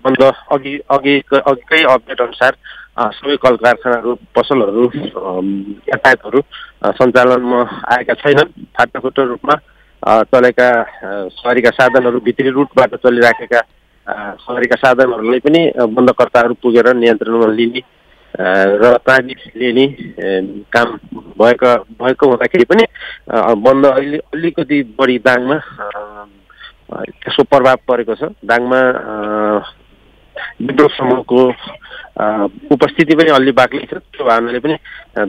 बन्द अघिकै अपडेट अनुसार सबै कल कारखानाहरू, पसलहरू, यातायातहरू सञ्चालनमा आएका छैनन्। फाटाफुट्टो रूपमा चलेका सवारीका साधनहरू, भित्री रुटबाट चलिराखेका सवारीका साधनहरूलाई पनि बन्दकर्ताहरू पुगेर नियन्त्रणमा लिने र तालिम लिने काम भएको हुँदाखेरि पनि बन्द अलिकति बढी दाङमा त्यसको प्रभाव परेको छ। दाङमा विद्रोह समूहको उपस्थिति पनि अलि बाक्लै छ। त्यो भावनाले पनि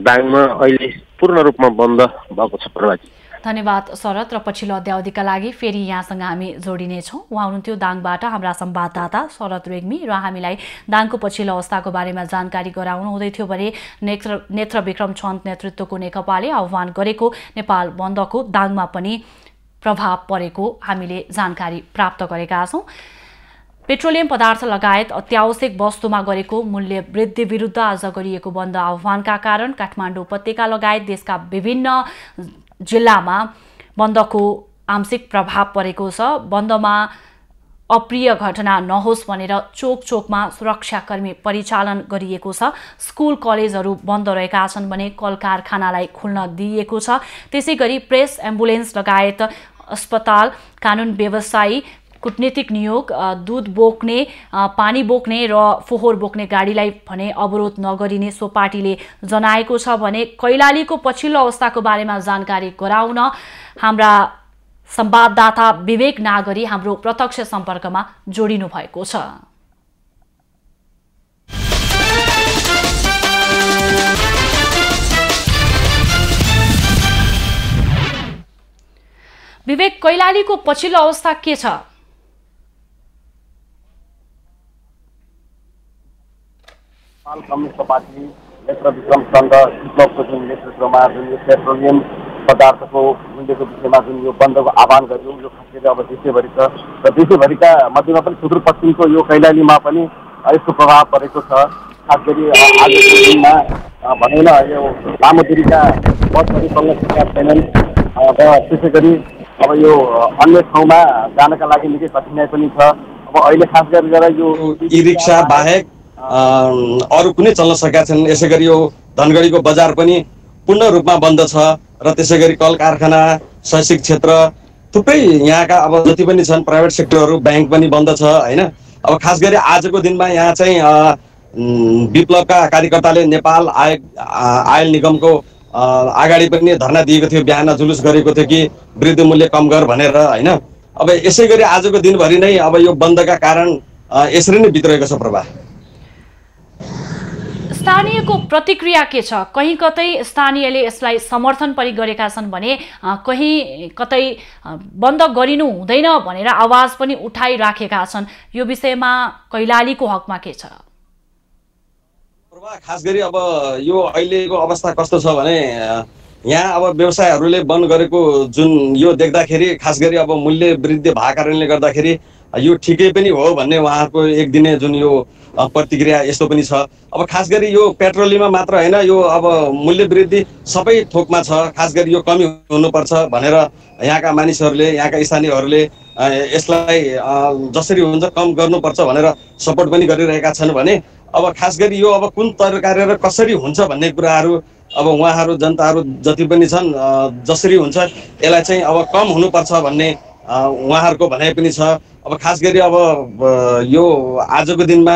दाङमा अहिले पूर्ण रूपमा बन्द भएको छ। प्रभाजी, धन्यवाद शरद। र पछिल्लो अध्यावधिका लागि फेरि यहाँसँग हामी जोडिनेछौँ। उहाँ हुनुहुन्थ्यो दाङबाट हाम्रा संवाददाता शरद रेग्मी र हामीलाई दाङको पछिल्लो अवस्थाको बारेमा जानकारी गराउनु हुँदै थियो भने नेत्र विक्रम छन्द नेतृत्वको नेकपाले आह्वान गरेको नेपाल बन्दको दाङमा पनि प्रभाव परेको हामीले जानकारी प्राप्त गरेका छौँ। पेट्रोलियम पदार्थ लगायत अत्यावश्यक वस्तुमा गरेको मूल्य वृद्धि विरुद्ध आज गरिएको बन्द आह्वानका कारण काठमाडौँ उपत्यका लगायत देशका विभिन्न जिल्लामा बन्दको आंशिक प्रभाव परेको छ। बन्दमा अप्रिय घटना नहोस् भनेर चोक चोकमा सुरक्षाकर्मी परिचालन गरिएको छ। स्कुल कलेजहरू बन्द रहेका छन् भने कल कारखानालाई खुल्न दिइएको छ। त्यसै गरी प्रेस, एम्बुलेन्स लगायत अस्पताल, कानुन व्यवसायी, कूटनीतिक नियोग, दूध बोक्ने, पानी बोक्ने र फोहोर बोक्ने गाडीलाई भने अवरोध नगरिने सो पार्टीले जनाएको छ भने कैलालीको पछिल्लो अवस्थाको बारेमा जानकारी गराउन हाम्रा संवाददाता विवेक नागरी हाम्रो प्रत्यक्ष सम्पर्कमा जोडिनु भएको छ। विवेक, कैलालीको पछिल्लो अवस्था के छ? कम्युनिस्ट पार्टी नेत्र विक्रम चन्द विप्लवको जुन नेतृत्वमा जुन यो पेट्रोलियम पदार्थको मूल्यको विषयमा जुन यो बन्दको आह्वान गर्यो, यो खास गरी अब देशैभरि छ र देशैभरिका मध्येमा पनि सुदूरपश्चिमको यो कैलालीमा पनि यसको प्रभाव परेको छ। खास गरी आजको दिनमा भनौँ न यो लामो दूरीका बसहरू चल्न सकेका छैनन् र त्यसै गरी अब यो अन्य ठाउँमा जानका लागि निकै कठिनाइ पनि छ। अब अहिले खास गरेर यो ई रिक्सा बाहेक अरू कुनै चल्न सकेका छैनन्। यसै गरी यो धनगढीको बजार पनि पूर्ण रूपमा बन्द छ र त्यसै गरी कल कारखाना, शैक्षिक क्षेत्र, थुप्रै यहाँका अब जति पनि छन् प्राइभेट सेक्टरहरू, ब्याङ्क पनि बन्द छ हैन। अब खास गरी आजको दिनमा यहाँ चाहिँ विप्लवका कार्यकर्ताले नेपाल आयल निगमको अगाडि पनि धरना दिएको थियो, बिहान जुलुस गरेको थियो कि वृद्धि मूल्य कम गर भनेर होइन। अब यसै गरी आजको दिनभरि नै अब यो बन्दका कारण यसरी नै बितिरहेको छ प्रभा। स्थानीयको प्रतिक्रिया के छ? कहीँ कतै स्थानीयले यसलाई समर्थन पनि गरेका छन् भने कहीँ कतै बन्द गरिनु हुँदैन भनेर आवाज पनि उठाइराखेका छन्। यो विषयमा कैलालीको हकमा के छ? खास गरी अब यो अहिलेको अवस्था कस्तो छ भने यहाँ अब व्यवसायहरूले बन्द गरेको जुन यो देख्दाखेरि खास गरी अब मूल्य वृद्धि भएको कारणले गर्दाखेरि यो ठिकै पनि हो भन्ने उहाँहरूको एक दिने जुन यो प्रतिक्रिया यस्तो पनि छ। अब खास गरी यो पेट्रोलियममा मात्र होइन, यो अब मूल्य वृद्धि सबै थोकमा छ। खास गरी यो कमी हुनुपर्छ भनेर यहाँका मानिसहरूले, यहाँका स्थानीयहरूले यसलाई जसरी हुन्छ कम गर्नुपर्छ भनेर सपोर्ट पनि गरिरहेका छन् भने अब खास गरी यो अब कुन तरकारी र कसरी हुन्छ भन्ने कुराहरू अब उहाँहरू जनताहरू जति पनि छन् जसरी हुन्छ यसलाई चाहिँ अब कम हुनुपर्छ भन्ने उहाँहरूको भनाइ पनि छ। अब खास गरी अब यो आजको दिनमा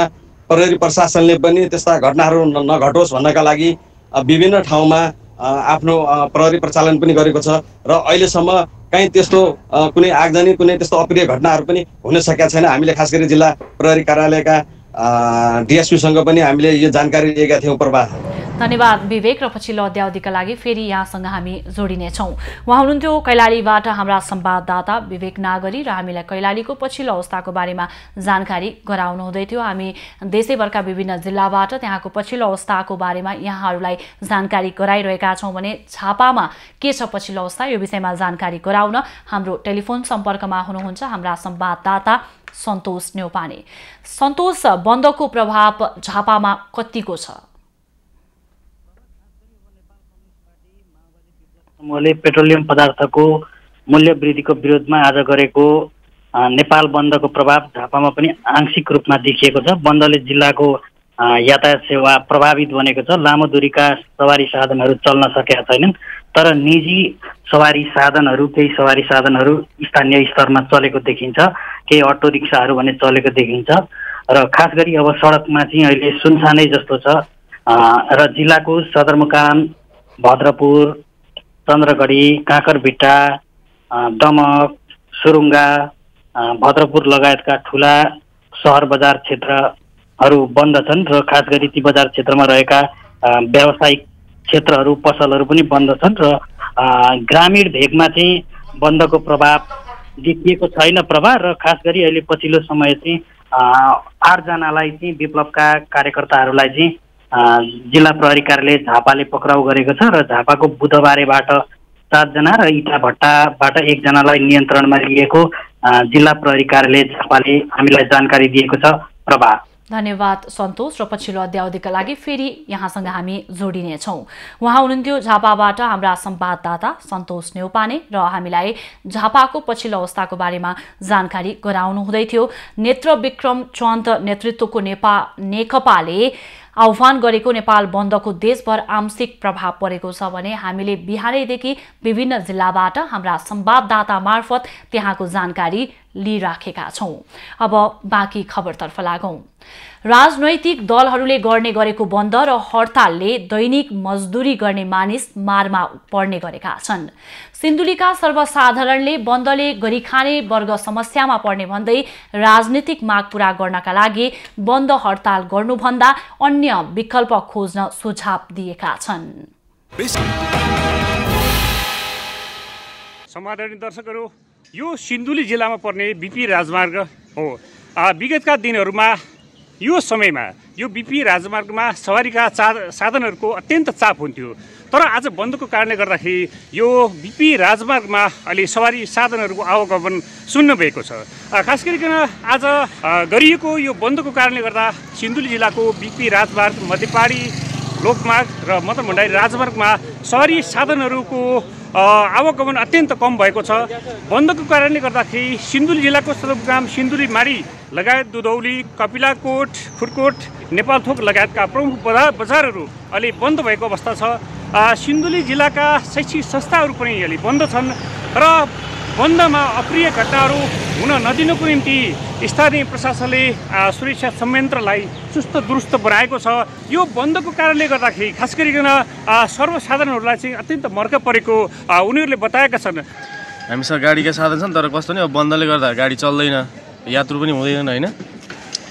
प्रहरी प्रशासनले पनि त्यस्ता घटनाहरू नघटोस् भन्नका लागि विभिन्न ठाउँमा आफ्नो प्रहरी प्रचालन पनि गरेको छ र अहिलेसम्म कहीँ त्यस्तो कुनै आगजनी कुनै त्यस्तो अप्रिय घटनाहरू पनि हुन सकेका छैन। हामीले खास गरी जिल्ला प्रहरी कार्यालयका डिएसपीसँग पनि हामीले यो जानकारी लिएका थियौँ प्रभा। धन्यवाद विवेक। र पछिल्लो अध्यावधिका लागि फेरि यहाँसँग हामी जोडिनेछौँ। उहाँ हुनुहुन्थ्यो कैलालीबाट हाम्रा संवाददाता विवेक नागरी र हामीलाई कैलालीको पछिल्लो अवस्थाको बारेमा जानकारी गराउनु हुँदै थियो। हामी देशैभरका विभिन्न जिल्लाबाट त्यहाँको पछिल्लो अवस्थाको बारेमा यहाँहरूलाई जानकारी गराइरहेका छौँ भने झापामा के छ पछिल्लो अवस्था यो विषयमा जानकारी गराउन हाम्रो टेलिफोन सम्पर्कमा हुनुहुन्छ हाम्रा संवाददाता सन्तोष न्यौपाने। सन्तोष, बन्दको प्रभाव झापामा कतिको छ? समूहले पेट्रोलियम पदार्थको मूल्य वृद्धिको विरोधमा आज गरेको नेपाल बन्दको प्रभाव झापामा पनि आंशिक रूपमा देखिएको छ। बन्दले जिल्लाको यातायात सेवा प्रभावित बनेको छ। लामो दूरीका सवारी साधनहरू चल्न सकेका छैनन्, तर निजी सवारी साधनहरू, केही सवारी साधनहरू स्थानीय स्तरमा चलेको देखिन्छ, केही अटो रिक्साहरू भने चलेको देखिन्छ र खास गरी अब सडकमा चाहिँ अहिले सुनसानै जस्तो छ र जिल्लाको सदरमुकाम, भद्रपुर, चन्द्रगढी, काँकरभिट्टा, दमक, सुरुङ्गा, भद्रपुर लगायतका ठुला सहर बजार क्षेत्रहरू बन्द छन् र खास गरी ती बजार क्षेत्रमा रहेका व्यावसायिक क्षेत्रहरू, पसलहरू पनि बन्द छन् र ग्रामीण भेगमा चाहिँ बन्दको प्रभाव देखिएको छैन प्रभा। र खास गरी अहिले पछिल्लो समय चाहिँ 8 जनालाई चाहिँ विप्लवका कार्यकर्ताहरूलाई चाहिँ जिल्ला प्रहरी कार्यालय झापाले पक्राउ गरेको छ र झापाको बुधबारेबाट 7 जना र इटाभट्टाबाट 1 जनालाई नियन्त्रणमा लिएको जिल्ला प्रहरी कार्यालय झापाले हामीलाई जानकारी दिएको छ प्रभा। धन्यवाद सन्तोष। र पछिल्लो अध्यावधिका लागि फेरि यहाँसँग हामी जोडिनेछौँ। उहाँ हुनुहुन्थ्यो झापाबाट हाम्रा संवाददाता सन्तोष न्यौपाने र हामीलाई झापाको पछिल्लो अवस्थाको बारेमा जानकारी गराउनु हुँदै थियो। नेत्रविक्रम चन्द नेतृत्वको नेकपाले आह्वान गरेको नेपाल बन्दको देशभर आंशिक प्रभाव परेको छ भने हामीले बिहानैदेखि विभिन्न जिल्लाबाट हाम्रा संवाददाता मार्फत त्यहाँको जानकारी लिइराखेका छौँ। अब बाँकी खबरतर्फ लागौँ। राजनैतिक दलहरूले गर्ने गरेको बन्द र हडतालले दैनिक मजदुरी गर्ने मानिस मारमा पर्ने गरेका छन्। सिन्धुलीका सर्वसाधारणले बन्दले गरिखाने वर्ग समस्यामा पर्ने भन्दै राजनीतिक माग पूरा गर्नका लागि बन्द हडताल गर्नुभन्दा अन्य विकल्प खोज्न सुझाव दिएका छन्। समादरणीय दर्शकहरू, यो सिन्धुली जिल्लामा पर्ने बीपी राजमार्ग हो। विगतका दिनहरूमा यो समयमा यो बीपी राजमार्गमा सवारीका साधनहरूको अत्यन्त चाप हुन्थ्यो, तर आज बन्दको कारणले गर्दाखेरि यो बीपी राजमार्गमा अहिले सवारी साधनहरूको आवागमन शून्य भएको छ। खास गरिकन आज गरिएको यो बन्दको कारणले गर्दा सिन्धुली जिल्लाको बीपी राजमार्ग, मध्यपाडी लोकमार्ग र मदनभण्डारी राजमार्गमा सवारी साधनहरूको आवागमन अत्यन्त कम भएको छ। बन्दको कारणले गर्दाखेरि सिन्धुली जिल्लाको सदरमुकाम सिन्धुली माडी लगायत दुधौली, कपिलाकोट, खुरकोट, नेपालथोक लगायतका प्रमुख बजारहरू अहिले बन्द भएको अवस्था छ। सिन्धुली जिल्लाका शैक्षिक संस्थाहरू पनि अहिले बन्द छन् र बन्दमा अप्रिय घटनाहरू हुन नदिनुको निम्ति स्थानीय प्रशासनले सुरक्षा संयन्त्रलाई चुस्त दुरुस्त बनाएको छ। यो बन्दको कारणले गर्दाखेरि खास गरिकन सर्वसाधारणहरूलाई चाहिँ अत्यन्त मर्का परेको उनीहरूले बताएका छन्। हामीसँग गाडीका साधन छन् तर कस्तो नि अब बन्दले गर्दा गाडी चल्दैन, यात्रु पनि हुँदैन होइन।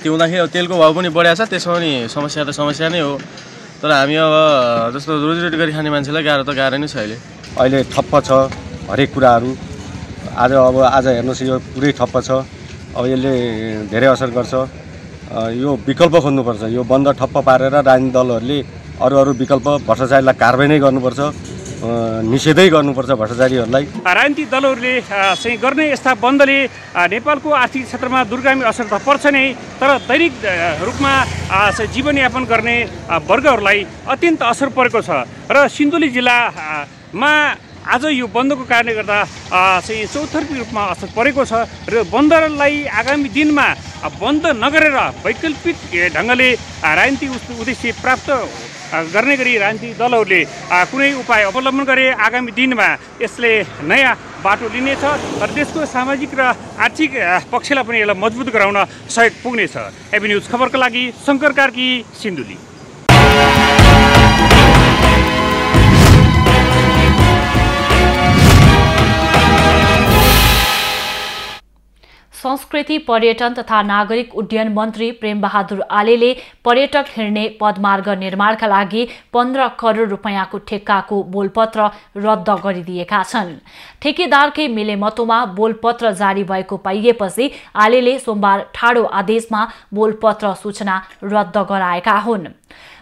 त्यो हुँदाखेरि अब तेलको भाउ पनि बढाएको छ, त्यसमा पनि समस्या त समस्या नै हो। तर हामी अब जस्तो रोजीरोटी गरी खाने मान्छेलाई गाह्रो नै छ। अहिले ठप्प छ हरेक कुराहरू। आज हेर्नुहोस् यो पुरै ठप्प छ। अब यसले धेरै असर गर्छ। यो विकल्प खोज्नुपर्छ। यो बन्द ठप्प पारेर राजनीतिक दलहरूले अरू विकल्प भ्रष्टाचारीलाई कारबाही नै गर्नुपर्छ, निषेधै गर्नुपर्छ भ्रष्टाचारीहरूलाई। राजनीतिक दलहरूले चाहिँ गर्ने यस्ता बन्दले नेपालको आर्थिक क्षेत्रमा दूरगामी असर त पर्छ नै, तर दैनिक रूपमा जीवनयापन गर्ने वर्गहरूलाई अत्यन्त असर परेको छ। र सिन्धुली जिल्लामा आज यो बन्दको कारणले गर्दा चाहिँ चौतर्फी रूपमा असर परेको छ। र बन्दलाई आगामी दिनमा बन्द नगरेर वैकल्पिक ढङ्गले राजनीतिक उद्देश्य प्राप्त गर्ने गरी राजनीतिक दलहरूले कुनै उपाय अवलम्बन गरे आगामी दिनमा यसले नयाँ बाटो लिनेछ र देशको सामाजिक र आर्थिक पक्षलाई पनि यसलाई मजबुत गराउन सहयोग पुग्नेछ। एबी न्युज खबरका लागि शङ्कर कार्की, सिन्धुली। संस्कृति पर्यटन तथा नागरिक उड्डयन मन्त्री प्रेमबहादुर आलेले पर्यटक हिँड्ने पदमार्ग निर्माणका लागि 15 करोड रुपैयाँको ठेक्काको बोलपत्र रद्द गरिदिएका छन्। ठेकेदारकै मिलेमतोमा बोलपत्र जारी भएको पाइएपछि आलेले सोमबार ठाडो आदेशमा बोलपत्र सूचना रद्द गराएका हुन्।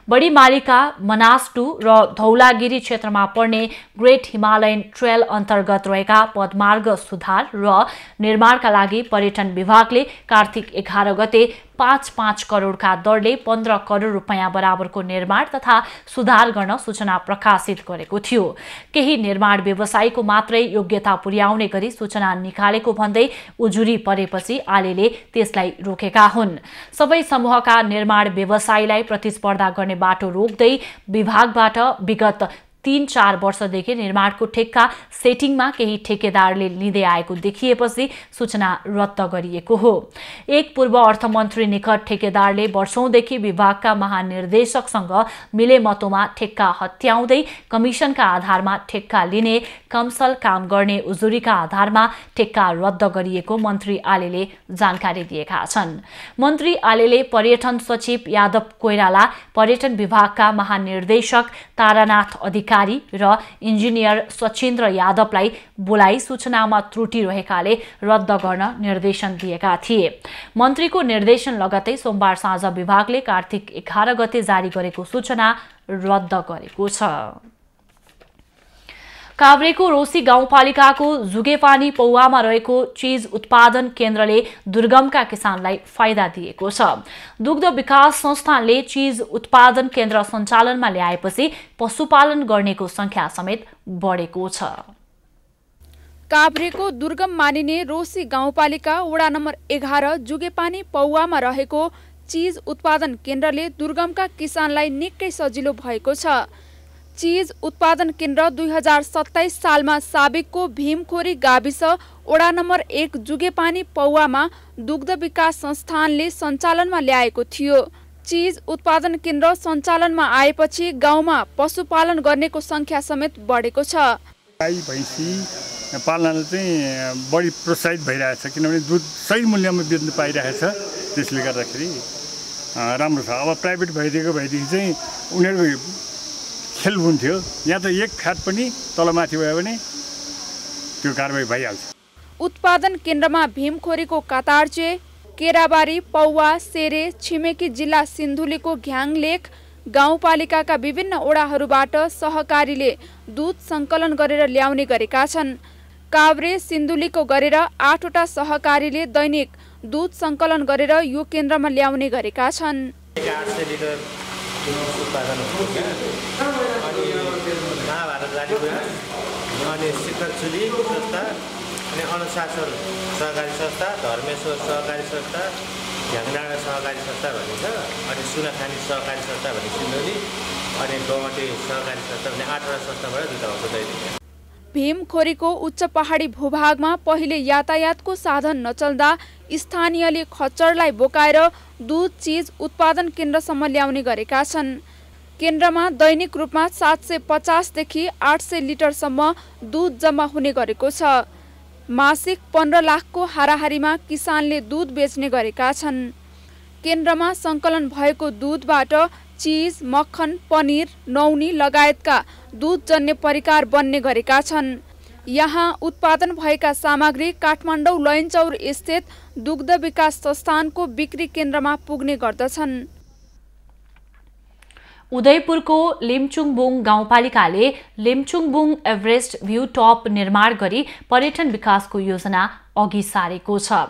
बढी मालिका मनास 2 र धौलागिरी क्षेत्रमा पर्ने ग्रेट हिमालयन ट्रेल अन्तर्गत रहेका पदमार्ग सुधार र निर्माणका लागि पर्यटन विभागले कार्तिक 11 गते 5-5 करोडका दरले 15 करोड रुपैयाँ बराबरको निर्माण तथा सुधार गर्न सूचना प्रकाशित गरेको थियो। केही निर्माण व्यवसायीको मात्रै योग्यता पुर्याउने गरी सूचना निकालेको भन्दै उजुरी परेपछि आलेले त्यसलाई रोकेका हुन्। सबै समूहका निर्माण व्यवसायीलाई प्रतिस्पर्धा गर्ने बाटो रोक्दै विभागबाट विगत 3-4 वर्षदेखि निर्माणको ठेक्का सेटिङमा केही ठेकेदारले लिँदै आएको देखिएपछि सूचना रद्द गरिएको हो। एक पूर्व अर्थमन्त्री निकट ठेकेदारले वर्षौंदेखि विभागका महानिर्देशकसँग मिलेमतोमा ठेक्का हत्याउँदै कमिसनका आधारमा ठेक्का लिने, कमसल काम गर्ने उजुरीका आधारमा ठेक्का रद्द गरिएको मन्त्री आलेले जानकारी दिएका छन्। मन्त्री आलेले पर्यटन सचिव यादव कोइराला, पर्यटन विभागका महानिर्देशक तारानाथ अधिकारी र इन्जिनियर सचिन्द्र यादवलाई बोलाई सूचनामा त्रुटि रहेकाले रद्द गर्न निर्देशन दिएका थिए। मन्त्रीको निर्देशन लगतै सोमबार साँझ विभागले कार्तिक 11 गते जारी गरेको सूचना रद्द गरेको छ। काभ्रेको रोसी गाउँपालिकाको जुगेपानी पौवामा रहेको चीज उत्पादन केन्द्रले दुर्गमका किसानलाई फाइदा दिएको छ। दुग्ध विकास संस्थानले चीज उत्पादन केन्द्र सञ्चालनमा ल्याएपछि पशुपालन गर्नेको संख्या समेत बढेको छ। काभ्रेको दुर्गम मानिने रोसी गाउँपालिका वडा नम्बर 11 जुगेपानी पौवामा रहेको चीज उत्पादन केन्द्रले दुर्गमका किसानलाई निकै सजिलो भएको छ। चीज उत्पादन केन्द्र 2027 सालमा साबिकको भीमखोरी गाविस वडा नम्बर 1 जुगेपानी पौवामा दुग्ध विकास संस्थानले सञ्चालनमा ल्याएको थियो। चीज उत्पादन केन्द्र सञ्चालनमा आएपछि गाउँमा पशुपालन गर्नेको संख्या समेत बढेको छ। गाई भैँसी पाल्न चाहिँ बढी प्रोत्साहित भइरहेछ, किनभने दुध सही मूल्यमा बेच्न पाइरहेछ। त्यसले गर्दाखेरि राम्रो छ। अब प्राइभेट भइदिएदेखि चाहिँ उनीहरूको खेल हुन्थ्यो। यहाँ त एक फ्याट पनि तलमाथि भयो भने त्यो कारबाही भइहाल्छ। उत्पादन केन्द्रमा भीमखोरीको कातार्चे, केराबारी, पौवा, सेरे, छिमेकी जिल्ला सिन्धुलीको घ्याङलेक गाउँपालिकाका विभिन्न ओडाहरूबाट सहकारीले दूध सङ्कलन गरेर ल्याउने गरेका छन्। काभ्रे सिन्धुलीको गरेर 8वटा सहकारीले दैनिक दूध सङ्कलन गरेर यो केन्द्रमा ल्याउने गरेका छन्। अनि शिखरचुली संस्था, अनि अनुशासन सहकारी संस्था, धर्मेश्वर सहकारी संस्था, झ्याङडाँडा सहकारी संस्था भनिन्छ, अनि सुनाखानी सहकारी संस्था भनी सिन्धुली, अनि गौहटे सहकारी संस्था भन्ने 8वटा संस्थाबाट दुध आउँछ दैनिक। भीमखोरीको उच्च पहाडी भूभागमा पहिले यातायातको साधन नचल्दा स्थानीयले खच्चडलाई बोकाएर दुध चीज उत्पादन केन्द्रसम्म ल्याउने गरेका छन्। केन्द्रमा दैनिक रूपमा 750 देखि 800 लिटरसम्म दुध जम्मा हुने गरेको छ। मासिक 15 लाखको हाराहारीमा किसानले दुध बेच्ने गरेका छन्। केन्द्रमा सङ्कलन भएको दुधबाट चीज, मक्खन, पनिर, नौनी लगायतका दुधजन्य परिकार बन्ने गरेका छन्। यहाँ उत्पादन भएका सामग्री काठमाडौँ लैनचौर स्थित दुग्ध विकास संस्थानको बिक्री केन्द्रमा पुग्ने गर्दछन्। उदयपुरको लिम्चुङबुङ गाउँपालिकाले लिम्चुङबुङ एभरेस्ट भ्यू टप निर्माण गरी पर्यटन विकासको योजना अघि सारेको छ।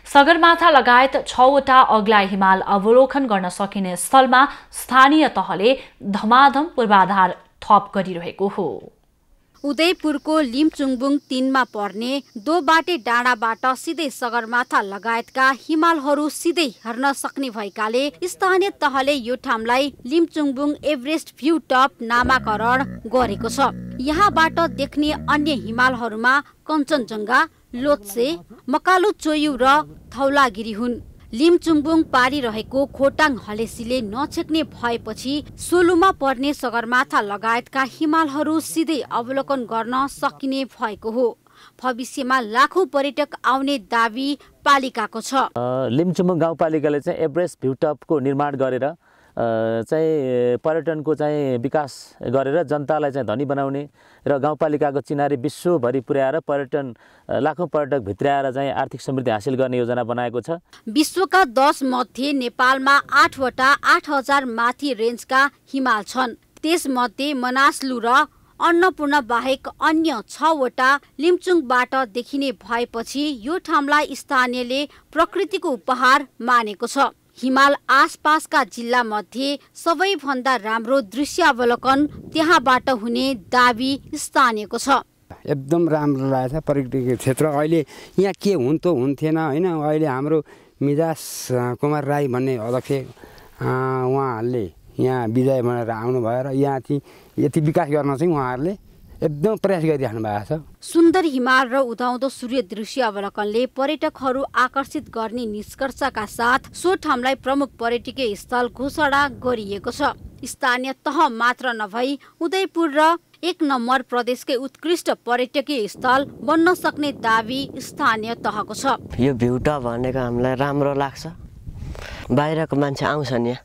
सगरमाथा लगायत 6वटा अग्ला हिमाल अवलोकन गर्न सकिने स्थलमा स्थानीय तहले धमाधम पूर्वाधार थप गरिरहेको हो। उदयपुरको लिम्चुङबुङ 3 मा पर्ने दोबाटे डाँडाबाट सिधै सगरमाथा लगायतका हिमालहरू सिधै हेर्न सक्ने भएकाले स्थानीय तहले यो ठाउँलाई लिम्चुङबुङ एभरेस्ट भ्यू टप नामाकरण गरेको छ। यहाँबाट देख्ने अन्य हिमालहरूमा कञ्चनजङ्घा, लोत्से, मकालु चोयु र धौलागिरी हुन्। लिम्चुङबुङ पारिरहेको खोटाङ हलेसीले नछेक्ने भएपछि सोलुमा पर्ने सगरमाथा लगायतका हिमालहरू सिधै अवलोकन गर्न सकिने भएको हो। भविष्यमा लाखौं पर्यटक आउने दाबी पालिकाको छ। लिम्चुङबुङ गाउँपालिकाले चाहिँ एभरेस्ट भ्यू टपको निर्माण गरेर चाहिँ पर्यटनको चाहिँ विकास गरेर जनतालाई चाहिँ धनी बनाउने र गाउँपालिकाको चिनारी विश्वभरि पुर्याएर पर्यटन लाखौं पर्यटक भित्राएर चाहिँ आर्थिक समृद्धि हासिल गर्ने योजना बनाएको छ। विश्वका 10 मध्ये नेपालमा 8वटा 8000 माथि रेन्जका हिमाल छन्। त्यसमध्ये मनासलु र अन्नपूर्ण बाहेक अन्य 6वटा लिम्चुङबाट देखिने भएपछि यो ठाउँलाई स्थानीयले प्रकृतिको उपहार मानेको छ। हिमाल आसपासका जिल्ला मध्ये सबैभन्दा राम्रो दृश्यावलोकन त्यहाँबाट हुने दाबी स्थानीयको छ। एकदम राम्रो लागेछ पर्यटकीय क्षेत्र। अहिले यहाँ के हुन्थेन हैन। अहिले हाम्रो मिजाज कुमार राई भन्ने अध्यक्ष उहाँहरूले यहाँ विजय भनेर आउनु भएर यहाँ चाहिँ यति विकास गर्न चाहिँ उहाँहरूले एकदम प्रयास गरिराख्नु भएको छ। सुन्दर हिमाल र उदाउँदो सूर्य दृश्य अवलोकनले पर्यटकहरू आकर्षित गर्ने निष्कर्षका साथ सो ठाउँलाई प्रमुख पर्यटकीय स्थल घोषणा गरिएको छ। स्थानीय तह मात्र नभई उदयपुर र 1 नम्बर प्रदेशकै उत्कृष्ट पर्यटकीय स्थल बन्न सक्ने दाबी स्थानीय तहको छ। यो भ्यू टप भनेको हामीलाई राम्रो लाग्छ। बाहिरको मान्छे आउँछन् यहाँ,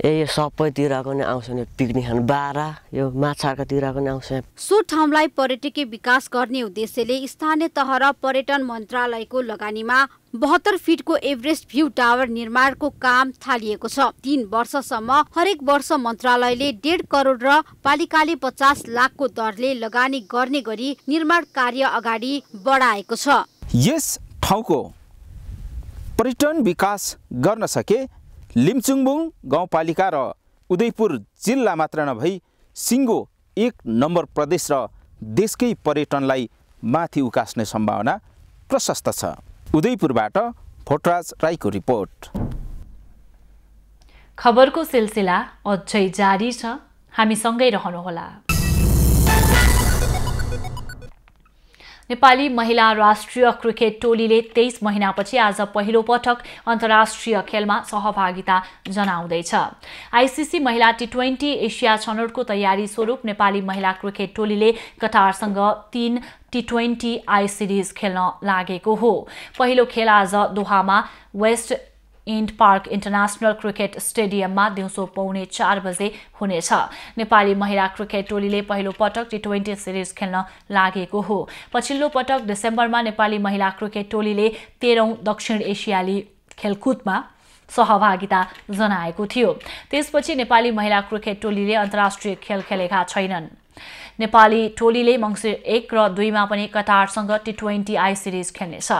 यो सबैतिरको नि आउँछ नि पिकनिक खान, बारा यो माछाकोतिरको नि आउँछ। सो ठाउँलाई पर्यटकीय विकास गर्ने उद्देश्यले स्थानीय तह र पर्यटन मन्त्रालयको लगानीमा 72 फिटको एभरेस्ट भ्यू टावर निर्माणको काम थालिएको छ। 3 वर्षसम्म हरेक वर्ष मन्त्रालयले 1.5 करोड र पालिकाले 50 लाखको दरले लगानी गर्ने गरी निर्माण कार्य अगाडि बढाएको छ। यस ठाउँको पर्यटन विकास गर्न सके लिम्चुङबुङ गाउँपालिका र उदयपुर जिल्ला मात्र नभई सिङ्गो 1 नम्बर प्रदेश र देशकै पर्यटनलाई माथि उकास्ने सम्भावना प्रशस्त छ। उदयपुरबाट भोटराज राईको रिपोर्ट। खबरको सिलसिला अझै जारी छ, हामी सँगै रहनुहोला। नेपाली महिला राष्ट्रिय क्रिकेट टोलीले 23 महिनापछि आज पहिलो पटक अन्तर्राष्ट्रिय खेलमा सहभागिता जनाउँदैछ। आइसिसी महिला टी20 एसिया छनौटको तयारी स्वरूप नेपाली महिला क्रिकेट टोलीले कतारसँग 3 टी20 आई सिरिज खेल्न लागेको हो। पहिलो खेल आज दोहामा West End Park international cricket स्टेडियममा दिउँसो 3:45 बजे हुनेछ। नेपाली महिला क्रिकेट टोलीले पहिलो पटक टी20 सिरिज खेल्न लागेको हो। पछिल्लो पटक डिसेम्बरमा नेपाली महिला क्रिकेट टोलीले 13औं दक्षिण एसियाली खेलकुदमा सहभागिता जनाएको थियो। त्यसपछि नेपाली महिला क्रिकेट टोलीले अन्तर्राष्ट्रिय खेल खेलेका छैनन्। नेपाली टोलीले मङ्सिर 1 र 2 मा पनि कतारसँग टी20 आई सिरिज खेल्नेछ।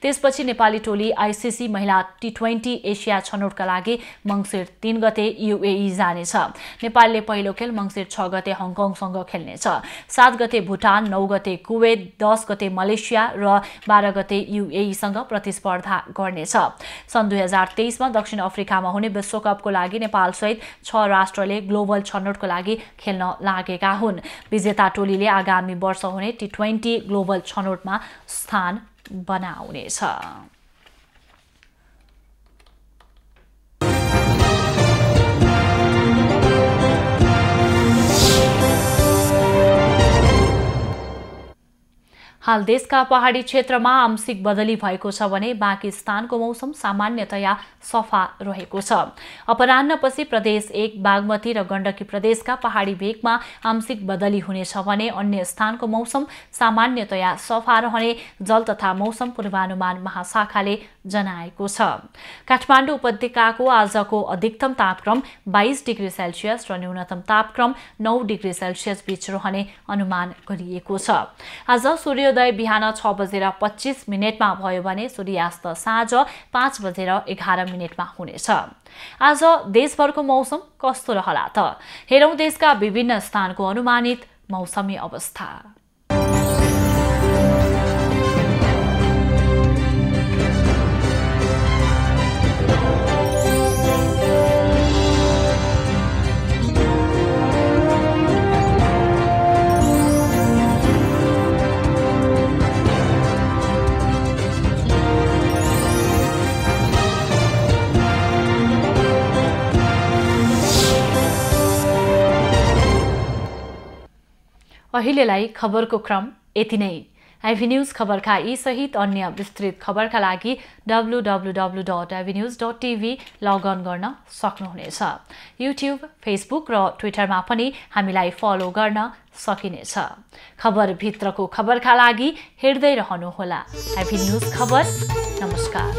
त्यसपछि नेपाली टोली आइसिसी महिला टी20 एसिया छनौटका लागि मङ्सिर 3 गते युएई जानेछ। नेपालले पहिलो खेल मङ्सिर 6 गते हङकङसँग खेल्नेछ। 7 गते भुटान, 9 गते कुवेत, 10 गते मलेसिया र 12 गते युएईसँग प्रतिस्पर्धा गर्नेछ। सन् 2023 मा दक्षिण अफ्रिकामा हुने विश्वकपको लागि नेपालसहित 6 राष्ट्रले ग्लोबल छनौटको लागि खेल्न लागेका हुन्। विजेता टोलीले आगामी वर्ष हुने T20 ग्लोबल छनौटमा स्थान बनाउनेछ। हाल देशका पहाडी क्षेत्रमा आंशिक बदली भएको छ भने बाँकी स्थानको मौसम सामान्यतया सफा रहेको छ। अपराह्नपछि प्रदेश 1 बागमती र गण्डकी प्रदेशका पहाडी भेगमा आंशिक बदली हुनेछ भने अन्य स्थानको मौसम सामान्यतया सफा रहने जल तथा मौसम पूर्वानुमान महाशाखाले जनाएको छ। काठमाडौँ उपत्यकाको आजको अधिकतम तापक्रम 22 डिग्री सेल्सियस र न्यूनतम तापक्रम 9 डिग्री सेल्सियस बीच रहने अनुमान गरिएको छ। आज सूर्योदय बिहान 6:25 भयो भने सूर्यास्त साँझ 5:11 हुनेछ। आज देशभरको मौसम कस्तो रहला त? हेरौं देशका विभिन्न स्थानको अनुमानित मौसमी अवस्था। अहिलेलाई खबरको क्रम यति नै। आइभी न्यूज खबरका यी सहित अन्य विस्तृत खबरका लागि www.ivnews.tv लगअन गर्न सक्नुहुनेछ। युट्युब, फेसबुक र ट्विटरमा पनि हामीलाई फलो गर्न सकिनेछ। खबरभित्रको खबरका लागि हेर्दै रहनुहोला आइभी न्यूज खबर। नमस्कार।